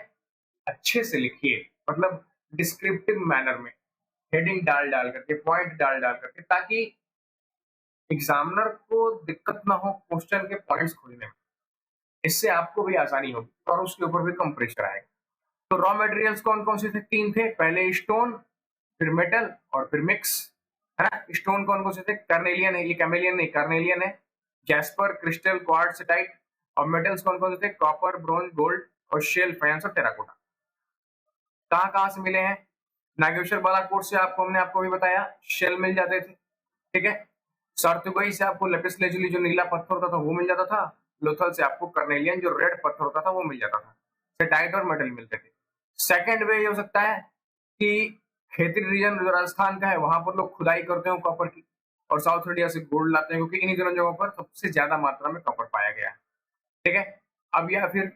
Speaker 1: अच्छे से लिखिए, मतलब डिस्क्रिप्टिव मैनर में, हेडिंग डाल डाल करके, पॉइंट डाल डाल करके, ताकि एग्जामिनर को दिक्कत ना हो क्वेश्चन के पॉइंट्स खोजने में। इससे आपको भी आसानी होगी और उसके ऊपर भी कम प्रेशर आएगा। तो रॉ मटेरियल्स कौन कौन से थे? तीन थे। पहले स्टोन, फिर मेटल, और फिर मिक्स, है ना। स्टोन कौन कौन से थे? कार्नेलियन है, ये कैमेलियन नहीं, कार्नेलियन है, जैस्पर, क्रिस्टल, क्वार्ट्ज, टाइट। और मेटल्स कौन कौन से थे? कॉपर, ब्रोंज, गोल्ड, और शेल, फाइंस और टेराकोटा। कहाँ कहाँ से मिले हैं? नागेश्वर बालाकोट से आपको हमने आपको भी बताया, शेल मिल जाते थे। ठीक है, सार्तुगई से आपको लेपिस लेजुली जो नीला पत्थर होता था वो मिल जाता था। लोथल से आपको कर्नेलियन जो रेड पत्थर होता था वो मिल जाता था। सेटाइट और मेटल मिलते थे। सेकंड वे ये हो सकता है कि खेती रीजन जो राजस्थान का है वहां पर लोग खुदाई करते हो कॉपर की, और साउथ इंडिया से गोल्ड लाते हैं, क्योंकि इन्हीं दोनों जगहों पर सबसे ज्यादा मात्रा में कॉपर पाया गया है। ठीक है, अब या फिर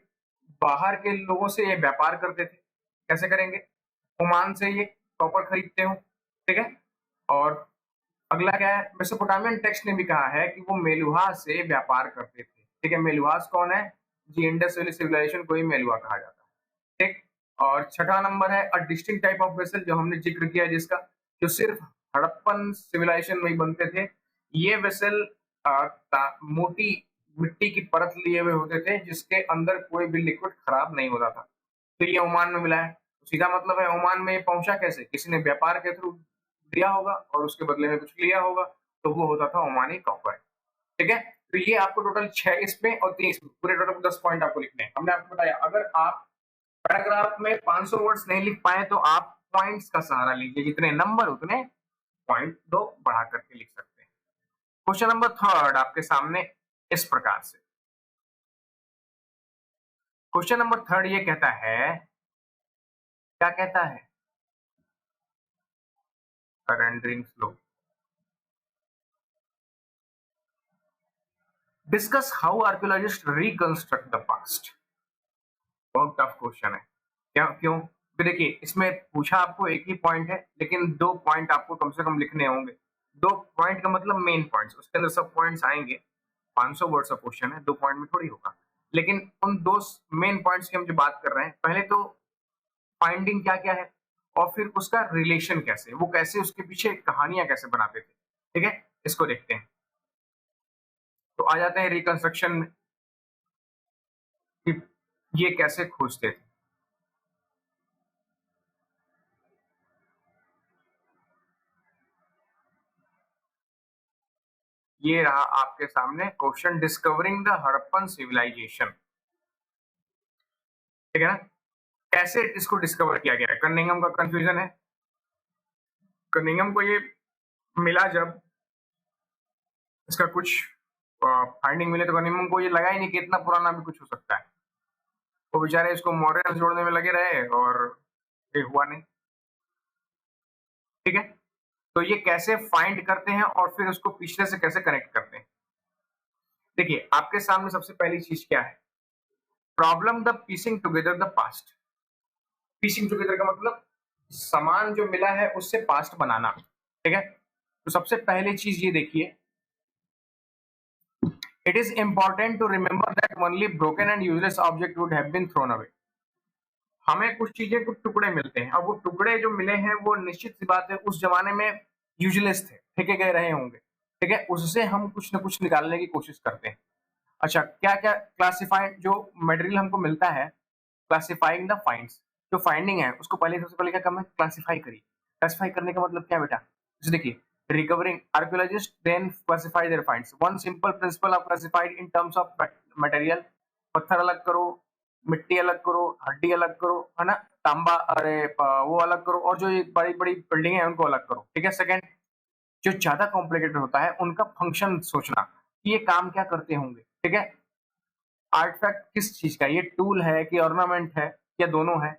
Speaker 1: बाहर के लोगों से ये व्यापार करते थे। कैसे करेंगे? ओमान से ये कॉपर खरीदते हो। ठीक है, और अगला क्या है? मेसोपोटामियन टेक्स्ट ने भी कहा है कि वो मेलुहा से व्यापार करते थे। ठीक है, मेलुहास कौन है? जी, इंडस वैली सिविलाइजेशन को ही मेलुहा कहा जाता है। ठीक, और छठा नंबर है a distinct type of vessel, जो हमने जिक्र किया जिसका, जो सिर्फ हड़प्पन सिविलाइजेशन में ही बनते थे। ये वेसल मोटी मिट्टी की परत लिए हुए होते थे, जिसके अंदर कोई भी लिक्विड खराब नहीं होता था। तो ये ओमान में मिला है। तो सीधा मतलब है, ओमान में ये पहुंचा कैसे? किसी ने व्यापार के थ्रू दिया होगा और उसके बदले में कुछ लिया होगा, तो वो होता था ओमानी कॉपर। ठीक है, तो ये आपको टोटल 6 इसमें और 3 इसमें, पूरे टोटल 10 पॉइंट आपको लिखने हैं। हमने आपको बताया, अगर आप पैराग्राफ में 500 वर्ड्स नहीं लिख पाए तो आप पॉइंट्स का सहारा लीजिए, जितने नंबर उतने पॉइंट दो बढ़ा करके लिख सकते हैं। क्वेश्चन नंबर थर्ड आपके सामने इस प्रकार से। क्वेश्चन नंबर थर्ड ये कहता है, क्या कहता है? Rendering slow. Discuss how archaeologist reconstruct the past. बहुत टफ क्वेश्चन है। क्या, क्यों? तो देखिए, इसमें पूछा आपको एक ही पॉइंट है, लेकिन दो पॉइंट आपको कम से कम लिखने होंगे। दो पॉइंट का मतलब मेन पॉइंट्स, उसके अंदर सब पॉइंट्स आएंगे। 500 वर्ड्स का क्वेश्चन है, दो पॉइंट में थोड़ी होगा। लेकिन उन दो मेन पॉइंट्स की हम जो बात कर रहे हैं, पहले तो फाइंडिंग क्या क्या है, और फिर उसका रिलेशन कैसे, वो कैसे उसके पीछे कहानियां कैसे बनाते थे। ठीक है, इसको देखते हैं। तो आ जाते हैं रिकंस्ट्रक्शन में, कि ये कैसे खोजते थे। ये रहा आपके सामने question, discovering the Harappan civilisation. ठीक है ना, कैसे इसको डिस्कवर किया गया है? कनिंघम का कंफ्यूजन है। कनिंघम को ये मिला जब इसका कुछ फाइंडिंग मिले, तो कनिंघम को ये लगा ही नहीं कि इतना पुराना भी कुछ हो सकता है। वो बेचारे इसको मॉडर्न जोड़ने में लगे रहे और ये हुआ नहीं। ठीक है, तो ये कैसे फाइंड करते हैं और फिर उसको पिछले से कैसे कनेक्ट करते हैं। देखिए आपके सामने सबसे पहली चीज क्या है, problem the piecing together the past. Piecing together का मतलब सामान जो मिला है उससे पास्ट बनाना, ठीक है। तो सबसे पहली चीज ये देखिए, it is important to remember that only broken and useless object would have been thrown away. हमें कुछ चीजें, कुछ टुकड़े मिलते हैं, अब वो टुकड़े जो मिले हैं वो निश्चित सी बात है उस जमाने में यूजलेस थे, फेंके गए रहे होंगे, ठीक है। उससे हम कुछ ना कुछ निकालने की कोशिश करते हैं। अच्छा, क्या क्या क्लासिफाइड जो मटेरियल हमको मिलता है, क्लासिफाइंग द फाइंड्स, जो फाइंडिंग है उसको पहले, सबसे पहले क्या करना है, क्लासिफाई करिए। क्लासिफाई करने का मतलब क्या है बेटा, जैसे देखिए, recovering archaeologist then classify their finds. One simple principle of classified in terms of material, पत्थर अलग करो, मिट्टी अलग करो, हड्डी अलग करो, है ना, तांबा, अरे वो अलग करो, और जो ये बड़ी बड़ी बिल्डिंग है उनको अलग करो, ठीक है। सेकंड, जो ज्यादा कॉम्प्लिकेटेड होता है उनका फंक्शन सोचना कि ये काम क्या करते होंगे, ठीक है। आर्टिफैक्ट किस चीज का, ये टूल है कि ऑर्नामेंट है या दोनों है,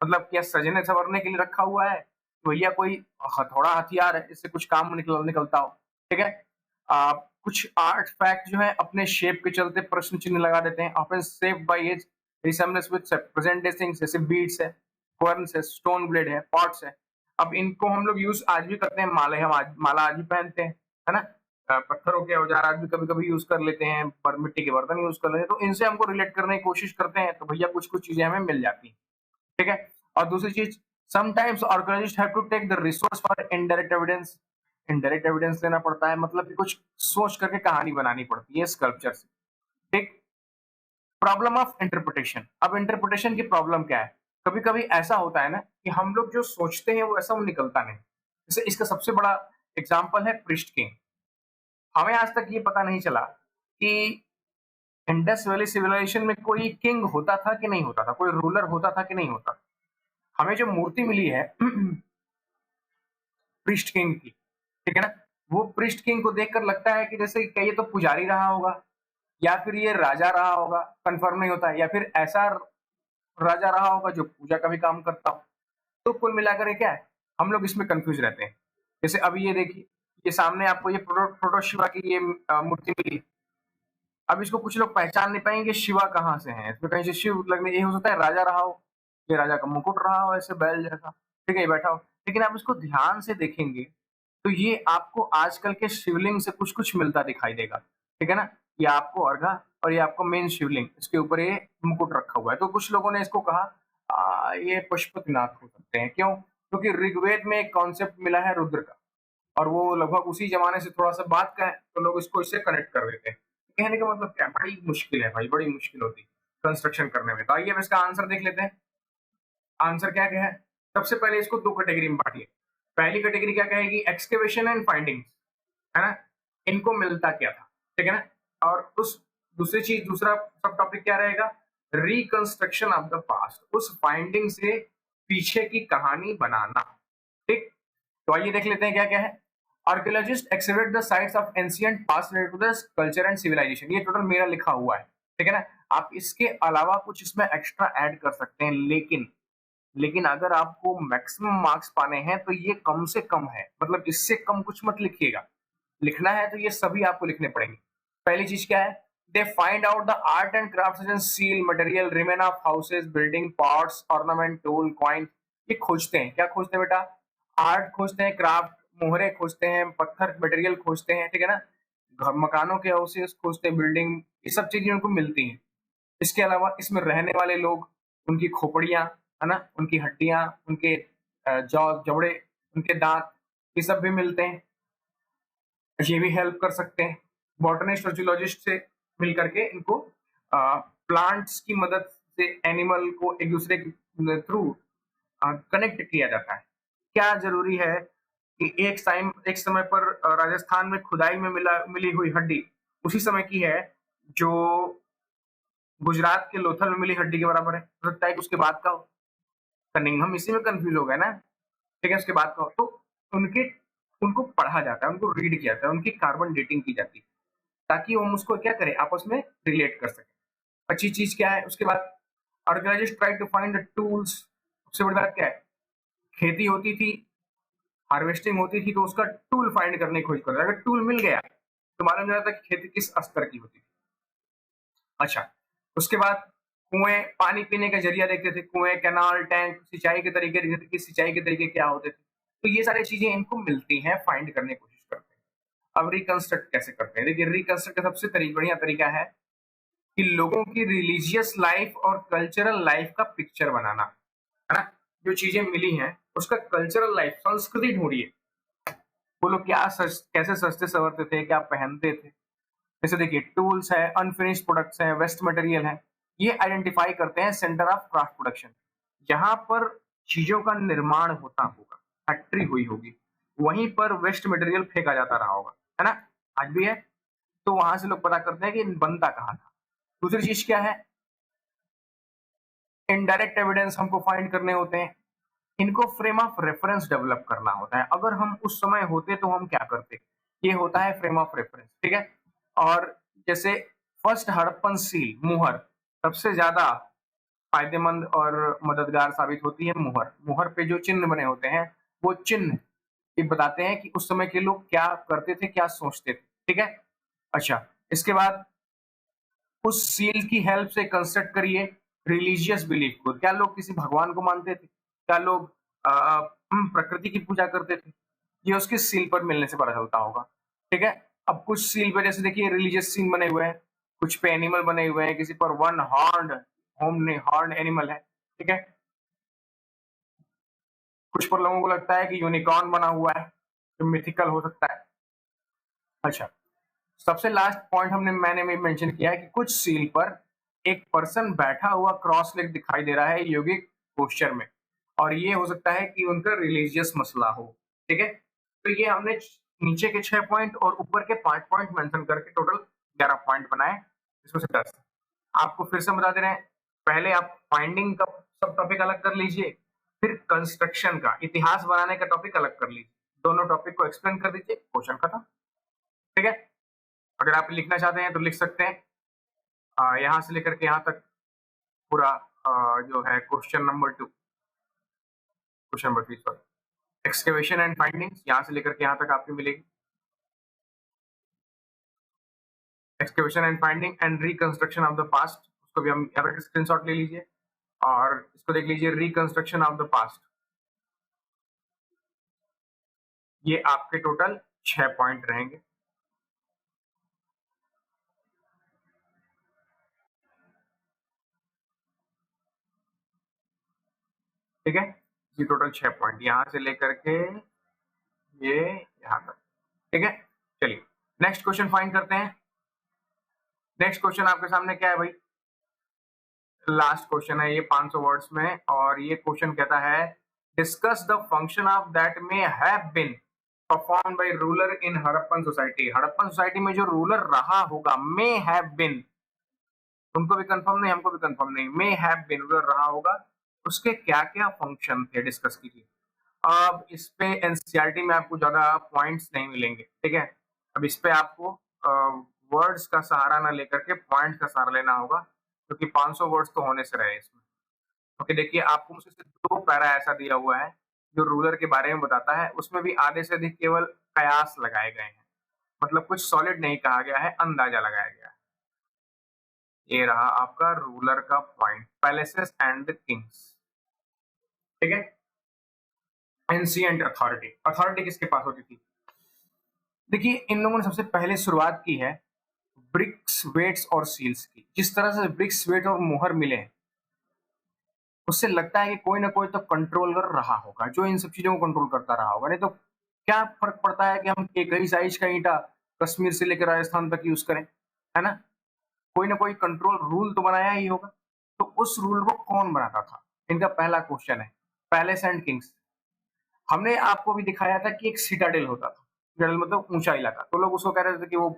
Speaker 1: मतलब क्या सजने संवरने के लिए रखा हुआ है, भैया कोई हथौड़ा हथियार है इससे कुछ काम निकलता हो, ठीक है। कुछ आर्टिफैक्ट जो है अपने शेप के चलते प्रश्न चिन्ह लगा देते हैं, often shape by as resemblance with present day things, जैसे बीड्स है, क्वर्न्स है, स्टोन ब्लेड है, पॉट्स है। अब इनको हम लोग यूज आज भी करते हैं, माले हम आज, माला आज भी पहनते हैं, है ना। पत्थरों के औजार आज भी कभी कभी यूज कर लेते हैं, पर मिट्टी के बर्तन यूज कर लेते हैं, तो इनसे हमको रिलेट करने की कोशिश करते हैं, तो भैया कुछ कुछ चीजें हमें मिल जाती हैं, ठीक है। और दूसरी चीज, sometimes archaeologist have to take the resource for indirect evidence. Indirect evidence लेना पड़ता है, मतलब कि कुछ सोच करके कहानी बनानी पड़ती है स्कल्पचर से, ठीक। प्रॉब्लम ऑफ इंटरप्रिटेशन, अब इंटरप्रिटेशन की प्रॉब्लम क्या है, कभी कभी ऐसा होता है ना कि हम लोग जो सोचते हैं वो ऐसा वो निकलता नहीं। जैसे इसका सबसे बड़ा एग्जाम्पल है प्रिस्ट किंग। हमें आज तक ये पता नहीं चला कि इंडस वैली सिविलाइजेशन में कोई किंग होता था कि नहीं होता था, कोई रूलर होता था कि नहीं होता था। हमें जो मूर्ति मिली है प्रिस्ट किंग की, ठीक है ना, वो प्रिस्ट किंग को देखकर लगता है कि जैसे क्या ये तो पुजारी रहा होगा, या फिर ये राजा रहा होगा, कंफर्म नहीं होता है, या फिर ऐसा राजा रहा होगा जो पूजा का भी काम करता हो। तो कुल मिलाकर ये क्या है, हम लोग इसमें कंफ्यूज रहते हैं। जैसे अभी ये देखिए, ये सामने आपको ये प्रोटो शिवा की ये मूर्ति मिली। अब इसको कुछ लोग पहचान नहीं पाएंगे शिवा कहाँ से है, इसमें कहीं से शिव लगने, ये हो सकता है राजा रहा हो, ये राजा का मुकुट रहा हो ऐसे बैल जैसा, ठीक है, ये बैठा हो। लेकिन आप इसको ध्यान से देखेंगे तो ये आपको आजकल के शिवलिंग से कुछ कुछ मिलता दिखाई देगा, ठीक है ना। ये आपको अर्घा और ये आपको मेन शिवलिंग, इसके ऊपर ये मुकुट रखा हुआ है। तो कुछ लोगों ने इसको कहा ये पशुपतिनाथ हो सकते हैं, क्यों, क्योंकि ऋग्वेद में एक कॉन्सेप्ट मिला है रुद्र का, और वो लगभग उसी जमाने से थोड़ा सा बात का है, तो लोग इसको इससे कनेक्ट कर देते हैं। कहने का मतलब क्या है, बड़ी मुश्किल है भाई, बड़ी मुश्किल होती है कंस्ट्रक्शन करने में। तो आइए अब इसका आंसर देख लेते हैं। आंसर क्या क्या है, सबसे पहले इसको दो कैटेगरी में बांटिए। पहली कैटेगरी क्या कहेगी, एक्सकेवेशन एंड फाइंडिंग्स, है ना, इनको मिलता क्या था, ठीक है ना। और उस दूसरी चीज, दूसरा सब टॉपिक क्या रहेगा, रिकंस्ट्रक्शन ऑफ द पास्ट, उस फाइंडिंग से पीछे की कहानी बनाना, ठीक। तो आइए देख लेते हैं क्या क्या है। Archaeologist excavate the sites of ancient past related to the culture and civilisation, ये टोटल मेरा लिखा हुआ है, ठीक है ना। आप इसके अलावा कुछ इसमें एक्स्ट्रा ऐड कर सकते हैं, लेकिन अगर आपको मैक्सिमम मार्क्स पाने हैं तो ये कम से कम है, मतलब इससे कम कुछ मत लिखिएगा। लिखना है तो ये सभी आपको लिखने पड़ेंगे। पहली चीज क्या है, they find out the art and craft seal material remain of houses building pots ornament tool coin. ये खोजते हैं, क्या खोजते हैं बेटा, आर्ट खोजते हैं, क्राफ्ट, मोहरे खोजते हैं, पत्थर मटेरियल खोजते हैं, ठीक है ना, घर मकानों के हाउसेस खोजते हैं, बिल्डिंग, ये सब चीजें उनको मिलती हैं। इसके अलावा इसमें रहने वाले लोग, उनकी खोपड़ियां, है ना, उनकी हड्डियां, उनके जौ जबड़े, उनके दांत, ये सब भी मिलते हैं, ये भी हेल्प कर सकते हैं। बॉटनिस्ट और जूलॉजिस्ट से मिल करके इनको प्लांट्स की मदद से एनिमल को एक दूसरे के थ्रू कनेक्ट किया जाता है। क्या जरूरी है कि एक समय पर राजस्थान में खुदाई में मिली हुई हड्डी उसी समय की है जो गुजरात के लोथल में मिली हड्डी के बराबर है, हो सकता है कि उसके बाद का हो। कनिंघम इसी में कंफ्यूज हो गया ना, ठीक है, उसके बाद का हो। तो उनके उनको पढ़ा जाता है, उनको रीड किया जाता है, उनकी कार्बन डेटिंग की जाती है, ताकि हम उसको क्या करें, आपस में रिलेट कर सकें। अच्छी चीज क्या है, उसके बाद archaeologist try to find the tools. सबसे बड़ी बात क्या है, खेती होती थी, हार्वेस्टिंग होती थी, तो उसका टूल फाइंड करने की खोज कर रहे हैं। अगर टूल मिल गया तो मालूम जाता है कि खेती किस स्तर की होती थी। अच्छा, उसके बाद कुएं पानी पीने का जरिया देखते थे, कुएं, कैनाल, टैंक, सिंचाई के तरीके देखते थे कि सिंचाई के तरीके क्या होते थे। तो ये सारी चीजें इनको मिलती हैं, फाइंड करने की कोशिश करते हैं। अब रिकंस्ट्रक्ट कैसे करते हैं? देखिए, रिकंस्ट्रक्ट का सबसे बढ़िया तरीका है कि लोगों की रिलीजियस लाइफ और कल्चरल लाइफ का पिक्चर बनाना, है ना? जो चीजें मिली हैं उसका कल्चरल लाइफ, संस्कृति ढूंढिए। वो लोग कैसे सजते संवरते थे, क्या पहनते थे। जैसे देखिए, टूल्स है, अनफिनिश्ड प्रोडक्ट्स हैं, वेस्ट मटेरियल है, ये आइडेंटिफाई करते हैं सेंटर ऑफ क्राफ्ट प्रोडक्शन। जहां पर चीजों का निर्माण होता होगा, फैक्ट्री हुई होगी, वहीं पर वेस्ट मटेरियल फेंका जाता रहा होगा, है ना? आज भी है। तो वहां से लोग पता करते हैं कि बनता कहाँ था। दूसरी चीज क्या है? इनडायरेक्ट एविडेंस हमको फाइंड करने होते हैं। इनको फ्रेम ऑफ रेफरेंस डेवलप करना होता है। अगर हम उस समय होते तो हम क्या करते? ये होता है फ्रेम ऑफ रेफरेंस, ठीक है? और जैसे फर्स्ट हड़प्पन सील, मुहर, सबसे ज्यादा फायदेमंद और मददगार साबित होती है मुहर। मुहर पे जो चिन्ह बने होते हैं, वो चिन्ह ये बताते हैं कि उस समय के लोग क्या करते थे, क्या सोचते थे, ठीक है? अच्छा, इसके बाद उस सील की हेल्प से कंस्ट्रक्ट करिए रिलीजियस बिलीफ को। क्या लोग किसी भगवान को मानते थे? क्या लोग प्रकृति की पूजा करते थे? ये उसके सील पर मिलने से पता चलता होगा, ठीक है? अब कुछ सील पे जैसे देखिए रिलीजियस सीन बने हुए हैं, कुछ पे एनिमल बने हुए हैं, किसी पर वन हॉर्न हॉर्न एनिमल है, ठीक है? कुछ पर लोगों को लगता है कि यूनिकॉर्न बना हुआ है, जो मिथिकल हो सकता है। अच्छा, सबसे लास्ट पॉइंट मैंने भी मेंशन किया है कि कुछ सील पर एक पर्सन बैठा हुआ क्रॉस लेग दिखाई दे रहा है योगिक पोस्चर में, और ये हो सकता है कि उनका रिलीजियस मसला हो, ठीक है? तो ये हमने नीचे के 6 पॉइंट और ऊपर के 5 पॉइंट मेंशन करके टोटल 11 पॉइंट बनाए, इसमें से 10। आपको फिर से बता दे रहे हैं, पहले आप फाइंडिंग का सब टॉपिक अलग कर लीजिए, फिर कंस्ट्रक्शन का इतिहास बनाने का टॉपिक अलग कर लीजिए। दोनों टॉपिक को एक्सप्लेन कर दीजिए, क्वेश्चन खत्म, ठीक है? अगर आप लिखना चाहते हैं तो लिख सकते हैं, यहाँ से लेकर के यहाँ तक पूरा जो है question number 2, question number 3 sorry, excavation and findings यहाँ से लेकर के यहाँ तक आपको मिलेगी। Excavation and finding and reconstruction of the past, उसको भी हम यहाँ तक स्क्रीनशॉट ले लीजिए और इसको देख लीजिए, रिकंस्ट्रक्शन ऑफ द पास्ट। ये आपके टोटल 6 पॉइंट रहेंगे। ठीक है, ये टोटल 6 पॉइंट यहाँ से लेकर के ये यहाँ तक, ठीक है? चलिए नेक्स्ट क्वेश्चन फाइंड करते हैं। नेक्स्ट क्वेश्चन आपके सामने क्या है भाई? लास्ट क्वेश्चन है ये 500 वर्ड्स में, और ये क्वेश्चन कहता है discuss the function of that may have been perform by ruler in Harappan society. Harappan society में जो रूलर रहा होगा, मे हैव बीन, तुमको भी कंफर्म नहीं, हमको भी कंफर्म नहीं, मे हैव बीन रूलर रहा होगा, उसके क्या क्या फंक्शन थे, डिस्कस कीजिए। अब इस पे एनसीईआरटी में आपको ज्यादा पॉइंट्स नहीं मिलेंगे, ठीक है? अब इस पे आपको वर्ड्स का सहारा ना लेकर के पॉइंट्स का सहारा लेना होगा, क्योंकि 500 वर्ड्स तो होने से रहे इसमें। ओके, देखिए आपको मुझसे सिर्फ 2 पैरा ऐसा दिया हुआ है जो रूलर के बारे में बताता है, उसमें भी आधे से अधिक केवल कयास लगाए गए हैं, मतलब कुछ सॉलिड नहीं कहा गया है, अंदाजा लगाया गया है। ये रहा आपका रूलर का point, palaces and the Kings, ठीक है? एंशिएंट अथॉरिटी, अथॉरिटी किसके पास होती थी? देखिए, इन लोगों ने सबसे पहले शुरुआत की है ब्रिक्स, वेट्स और सील्स की। जिस तरह से ब्रिक्स, वेट और मोहर मिले हैं, उससे लगता है कि कोई ना कोई तो कंट्रोलर रहा होगा जो इन सब चीजों को कंट्रोल करता रहा होगा। नहीं तो क्या फर्क पड़ता है कि हम एक ही साइज का ईंटा कश्मीर से लेकर राजस्थान तक यूज करें, है ना? कोई ना कोई कंट्रोल रूल तो बनाया ही होगा। तो उस रूल को कौन बनाता था? इनका पहला क्वेश्चन है, पैलेस एंड किंग्स। हमने आपको भी दिखाया था कि एक सिटाडेल होता था, सिटाडेल मतलब ऊंचा इलाका, तो लोग उसको कह रहे थे कि वो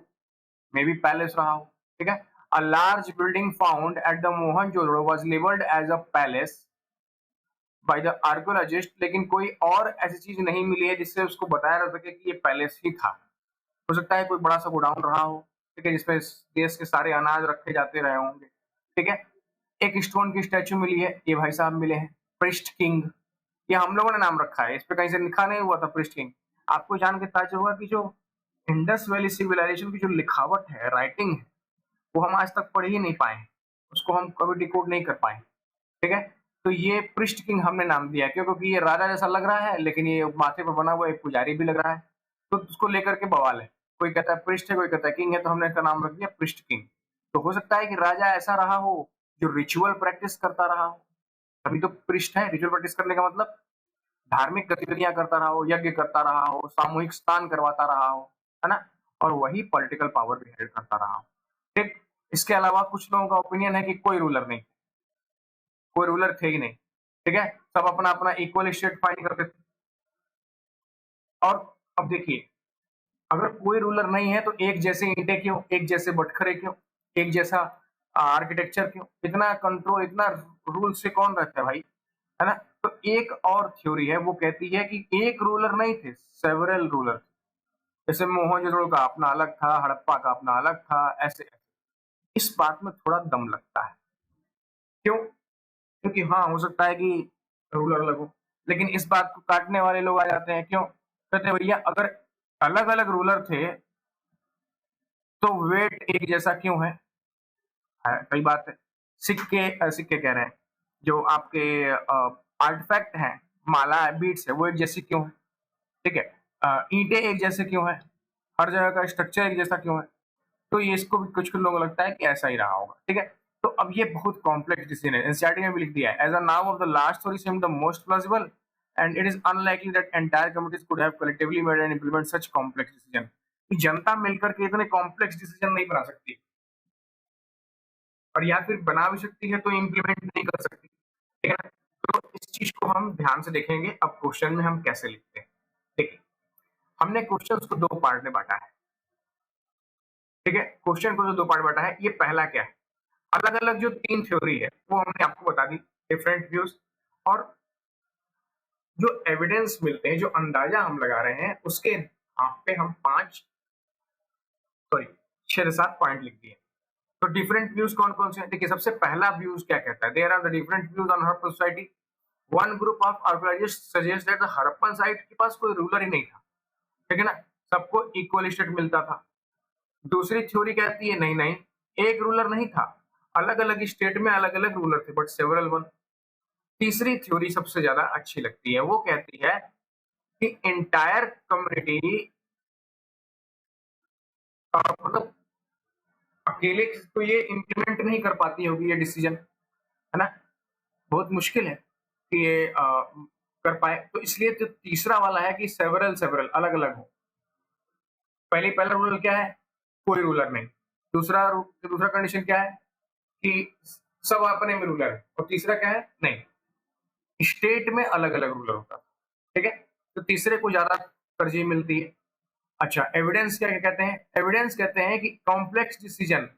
Speaker 1: मे बी पैलेस रहा हो, ठीक है? A large building found at the Mohenjodaro was labelled as a palace by the archaeologist, लेकिन कोई और ऐसी चीज नहीं मिली है जिससे उसको बताया जा सके कि ये पैलेस ही था। हो सकता है कोई बड़ा सा गोडाउन रहा हो, ठीक है, जिसमें देश के सारे अनाज रखे जाते रहे होंगे, ठीक है? एक स्टोन की स्टैचू मिली है, ये भाई साहब मिले हैं, प्रिस्ट किंग। ये हम लोगों ने नाम रखा है, इस पे कहीं से लिखा नहीं हुआ था प्रिस्ट किंग। आपको जान के ताज्जुब होगा कि जो इंडस वैली सिविलाइजेशन की जो लिखावट है, राइटिंग है, वो हम आज तक पढ़ ही नहीं पाए, उसको हम कभी डिकोड नहीं कर पाए, ठीक है? तो ये पृष्ठ किंग हमने नाम दिया क्यों? क्योंकि ये राजा जैसा लग रहा है, लेकिन ये माथे पर बना हुआ एक पुजारी भी लग रहा है, तो उसको लेकर के बवाल है। कोई कहता है पृष्ठ है, कोई कहता है किंग है, तो हमने इसका नाम रख दिया पृष्ठ किंग। तो हो सकता है कि राजा ऐसा रहा हो, जो रिचुअल प्रैक्टिस करता रहा हो, तभी तो पृष्ठ है। रिचुअल प्रैक्टिस करने का मतलब धार्मिक गतिविधियां करता रहा हो, यज्ञ करता रहा हो, सामूहिक स्नान करवाता रहा हो, है ना? और वही पॉलिटिकल पावर भी हेल्ड करता रहा हो। ठीक। इसके अलावा कुछ लोगों का ओपिनियन है कि कोई रूलर थे ही नहीं, ठीक है? सब अपना अपना इक्वल स्टेट फाइंड करते थे। और अब देखिए, अगर कोई रूलर नहीं है तो एक जैसे ईंटें क्यों, एक जैसे बटखरे क्यों, एक जैसा आर्किटेक्चर क्यों? इतना कंट्रोल, इतना रूल से कौन रहता है भाई, है ना? तो एक और थ्योरी है, वो कहती है कि एक रूलर नहीं थे, सेवरल रूलर थे। जैसे मोहनजोदड़ो का अपना अलग था, हड़प्पा का अपना अलग था, ऐसे। इस बात में थोड़ा दम लगता है। क्यों? क्योंकि हाँ, हो सकता है कि रूलर अलग हो, लेकिन इस बात को काटने वाले लोग आ जाते हैं। क्यों? कहते हैं भैया अगर अलग-अलग रूलर थे, तो वेट एक जैसा क्यों है? सही बात है। सिक्के कह रहे हैं, जो आपके आर्टिफैक्ट हैं, माला है, बीड्स है, वो एक जैसी क्यों है? ठीक है। ईंटें एक जैसे क्यों हैं? हर जगह का स्ट्रक्चर एक जैसा क्यों है? तो ये इसको भी कुछ-कुछ लोगों को लगता है कि ऐसा ही रहा होगा, ठीक है? तो अब ये बहुत कॉम्प्लेक्स डिसीजन है। एनसीईआरटी में भी लिख दिया है, as a now of the last story seemed the most plausible and it is unlikely that entire committees could have collectively made and implement such complex decision. कि जनता मिलकर के इतने कॉम्प्लेक्स डिसीजन नहीं बना सकती, और या फिर बना भी सकती है तो इम्प्लीमेंट नहीं कर सकती, ठीक है ना? तो इस चीज को हम ध्यान से देखेंगे। अब क्वेश्चन में हम कैसे लिखते हैं। देखिए, हमने क्वेश्चन को 2 पार्ट में बाँटा है, ठीक है? क्वेश्चन को जो 2 पार्ट में बाँटा है, ये पहला क्या है? अलग-अलग जो 3 थ्योरी है, वो हमने आपको बता दी, डिफरेंट व्यूज़। और जो एविडेंस मिलते हैं, जो अंदाज़ा हम लगा रहे हैं, उसके आप पे हम 5 सॉरी 6 से 7 पॉइंट लिख दिए। तो डिफरेंट व्यूज़ कौन-कौन से हैं? देखिए, सबसे पहला व्यूज़ क्या कहता है? There are the different views on Harappan society. One group of archaeologists suggest that Harappan site के पास कोई रूलर ही नहीं था, ठीक है ना? सबको इक्वल स्टेट मिलता था। दूसरी थ्योरी कहती है नहीं नहीं, एक रूलर नहीं था, अलग अलग स्टेट में अलग अलग रूलर थे, बट सेवरल वन। तीसरी थ्योरी सबसे ज्यादा अच्छी लगती है, वो कहती है कि एंटायर कम्युनिटी मतलब अकेले तो ये इम्प्लीमेंट नहीं कर पाती होगी ये डिसीजन, है ना? बहुत मुश्किल है कि ये कर पाए। तो इसलिए जो तीसरा वाला है कि सेवरल सेवरल अलग अलग हो। पहला रूलर क्या है? कोई रूलर नहीं। दूसरा कंडीशन क्या है कि सब अपने में रूलर है। और तीसरा क्या है? नहीं, स्टेट में अलग अलग रूलर होता है, ठीक है? तो तीसरे को ज्यादा तरजीह मिलती है। अच्छा, एविडेंस क्या कहते हैं? एविडेंस कहते हैं कि कॉम्प्लेक्स डिसीजन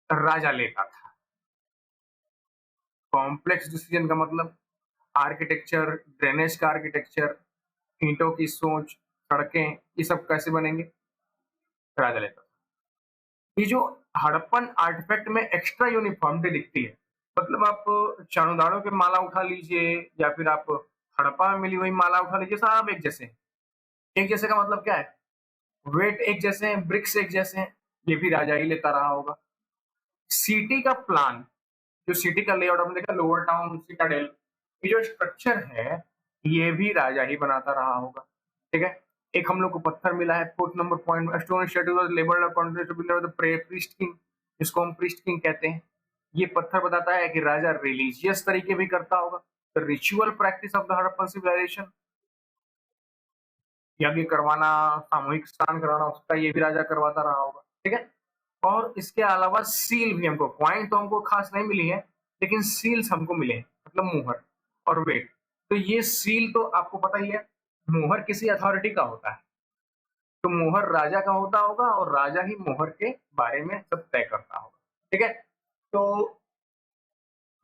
Speaker 1: राजा लेता था। कॉम्प्लेक्स डिसीजन का मतलब आर्किटेक्चर, ड्रेनेज का आर्किटेक्चर, ईंटों की सोच, सड़कें, ये सब कैसे बनेंगे? राजा लेता था। ये जो हड़प्पन आर्टिफैक्ट में एक्स्ट्रा यूनिफॉर्मिटी दिखती है, मतलब आप चाणूदाड़ों की माला उठा लीजिए, या फिर आप हड़प्पा में मिली हुई माला उठा लीजिए, सब एक जैसे हैं। एक जैसे का मतलब क्या है? वेट एक जैसे हैं, ब्रिक्स एक जैसे हैं, ये भी राजा ही लेता रहा होगा। सिटी का प्लान, जो सिटी का लेआउट हमने देखा, लोअर टाउन, सिटाडेल, ये जो स्ट्रक्चर है, ये भी राजा ही बनाता रहा होगा, ठीक है? एक हम लोग को पत्थर मिला है, फोर्थ नंबर पॉइंट में, stone statue was labelled according to the priest king, जिसको हम प्रीस्ट किंग कहते हैं। ये पत्थर बताता है कि राजा रिलीजियस तरीके भी करता होगा। The ritual practice of the Harappan civilisation, यज्ञ करवाना, सामूहिक स्नान कराना, हो सकता है ये भी राजा करवाता रहा होगा, ठीक है? और इसके अलावा सील भी हमको, कॉइन तो हमको खास नहीं मिली है, लेकिन सील्स हमको मिले हैं, मतलब मुहर और वेट। तो ये सील तो आपको पता ही है, मुहर किसी अथॉरिटी का होता है, तो मुहर राजा का होता होगा और राजा ही मुहर के बारे में सब तय करता होगा, ठीक है? तो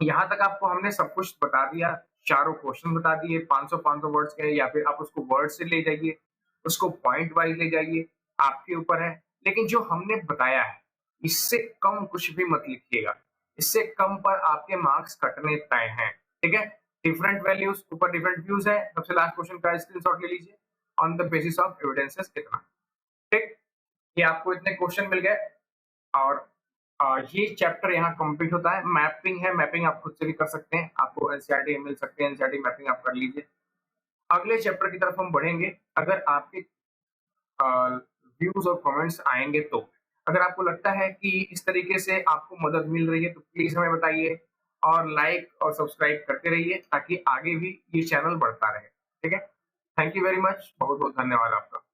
Speaker 1: यहाँ तक आपको हमने सब कुछ बता दिया, चारों क्वेश्चन बता दिए, 500-500 वर्ड्स के, या फिर आप उसको वर्ड से ले जाइए, उसको पॉइंट वाइज ले जाइए, आपके ऊपर है। लेकिन जो हमने बताया है, इससे कम कुछ भी मत लिखिएगा, इससे कम पर आपके मार्क्स कटने तय हैं, ठीक है? डिफरेंट वैल्यूज, ऊपर डिफरेंट व्यूज है, सबसे लास्ट क्वेश्चन का स्क्रीनशॉट ले लीजिए, on the basis of evidences कितना, ठीक? ये आपको इतने क्वेश्चन मिल गए। और ये चैप्टर यहाँ कंप्लीट होता है। मैपिंग है, मैपिंग आप खुद से भी कर सकते हैं, आपको एनसीईआरटी मिल सकते हैं, एनसीईआरटी मैपिंग आप कर लीजिए। अगले चैप्टर की तरफ हम बढ़ेंगे, अगर आपके व्यूज और कमेंट्स आएंगे तो। अगर आपको लगता है कि इस तरीके से आपको मदद मिल रही है तो प्लीज हमें बताइए, और लाइक और सब्सक्राइब करते रहिए ताकि आगे भी ये चैनल बढ़ता रहे। ठीक है, थैंक यू वेरी मच, बहुत बहुत धन्यवाद आपका।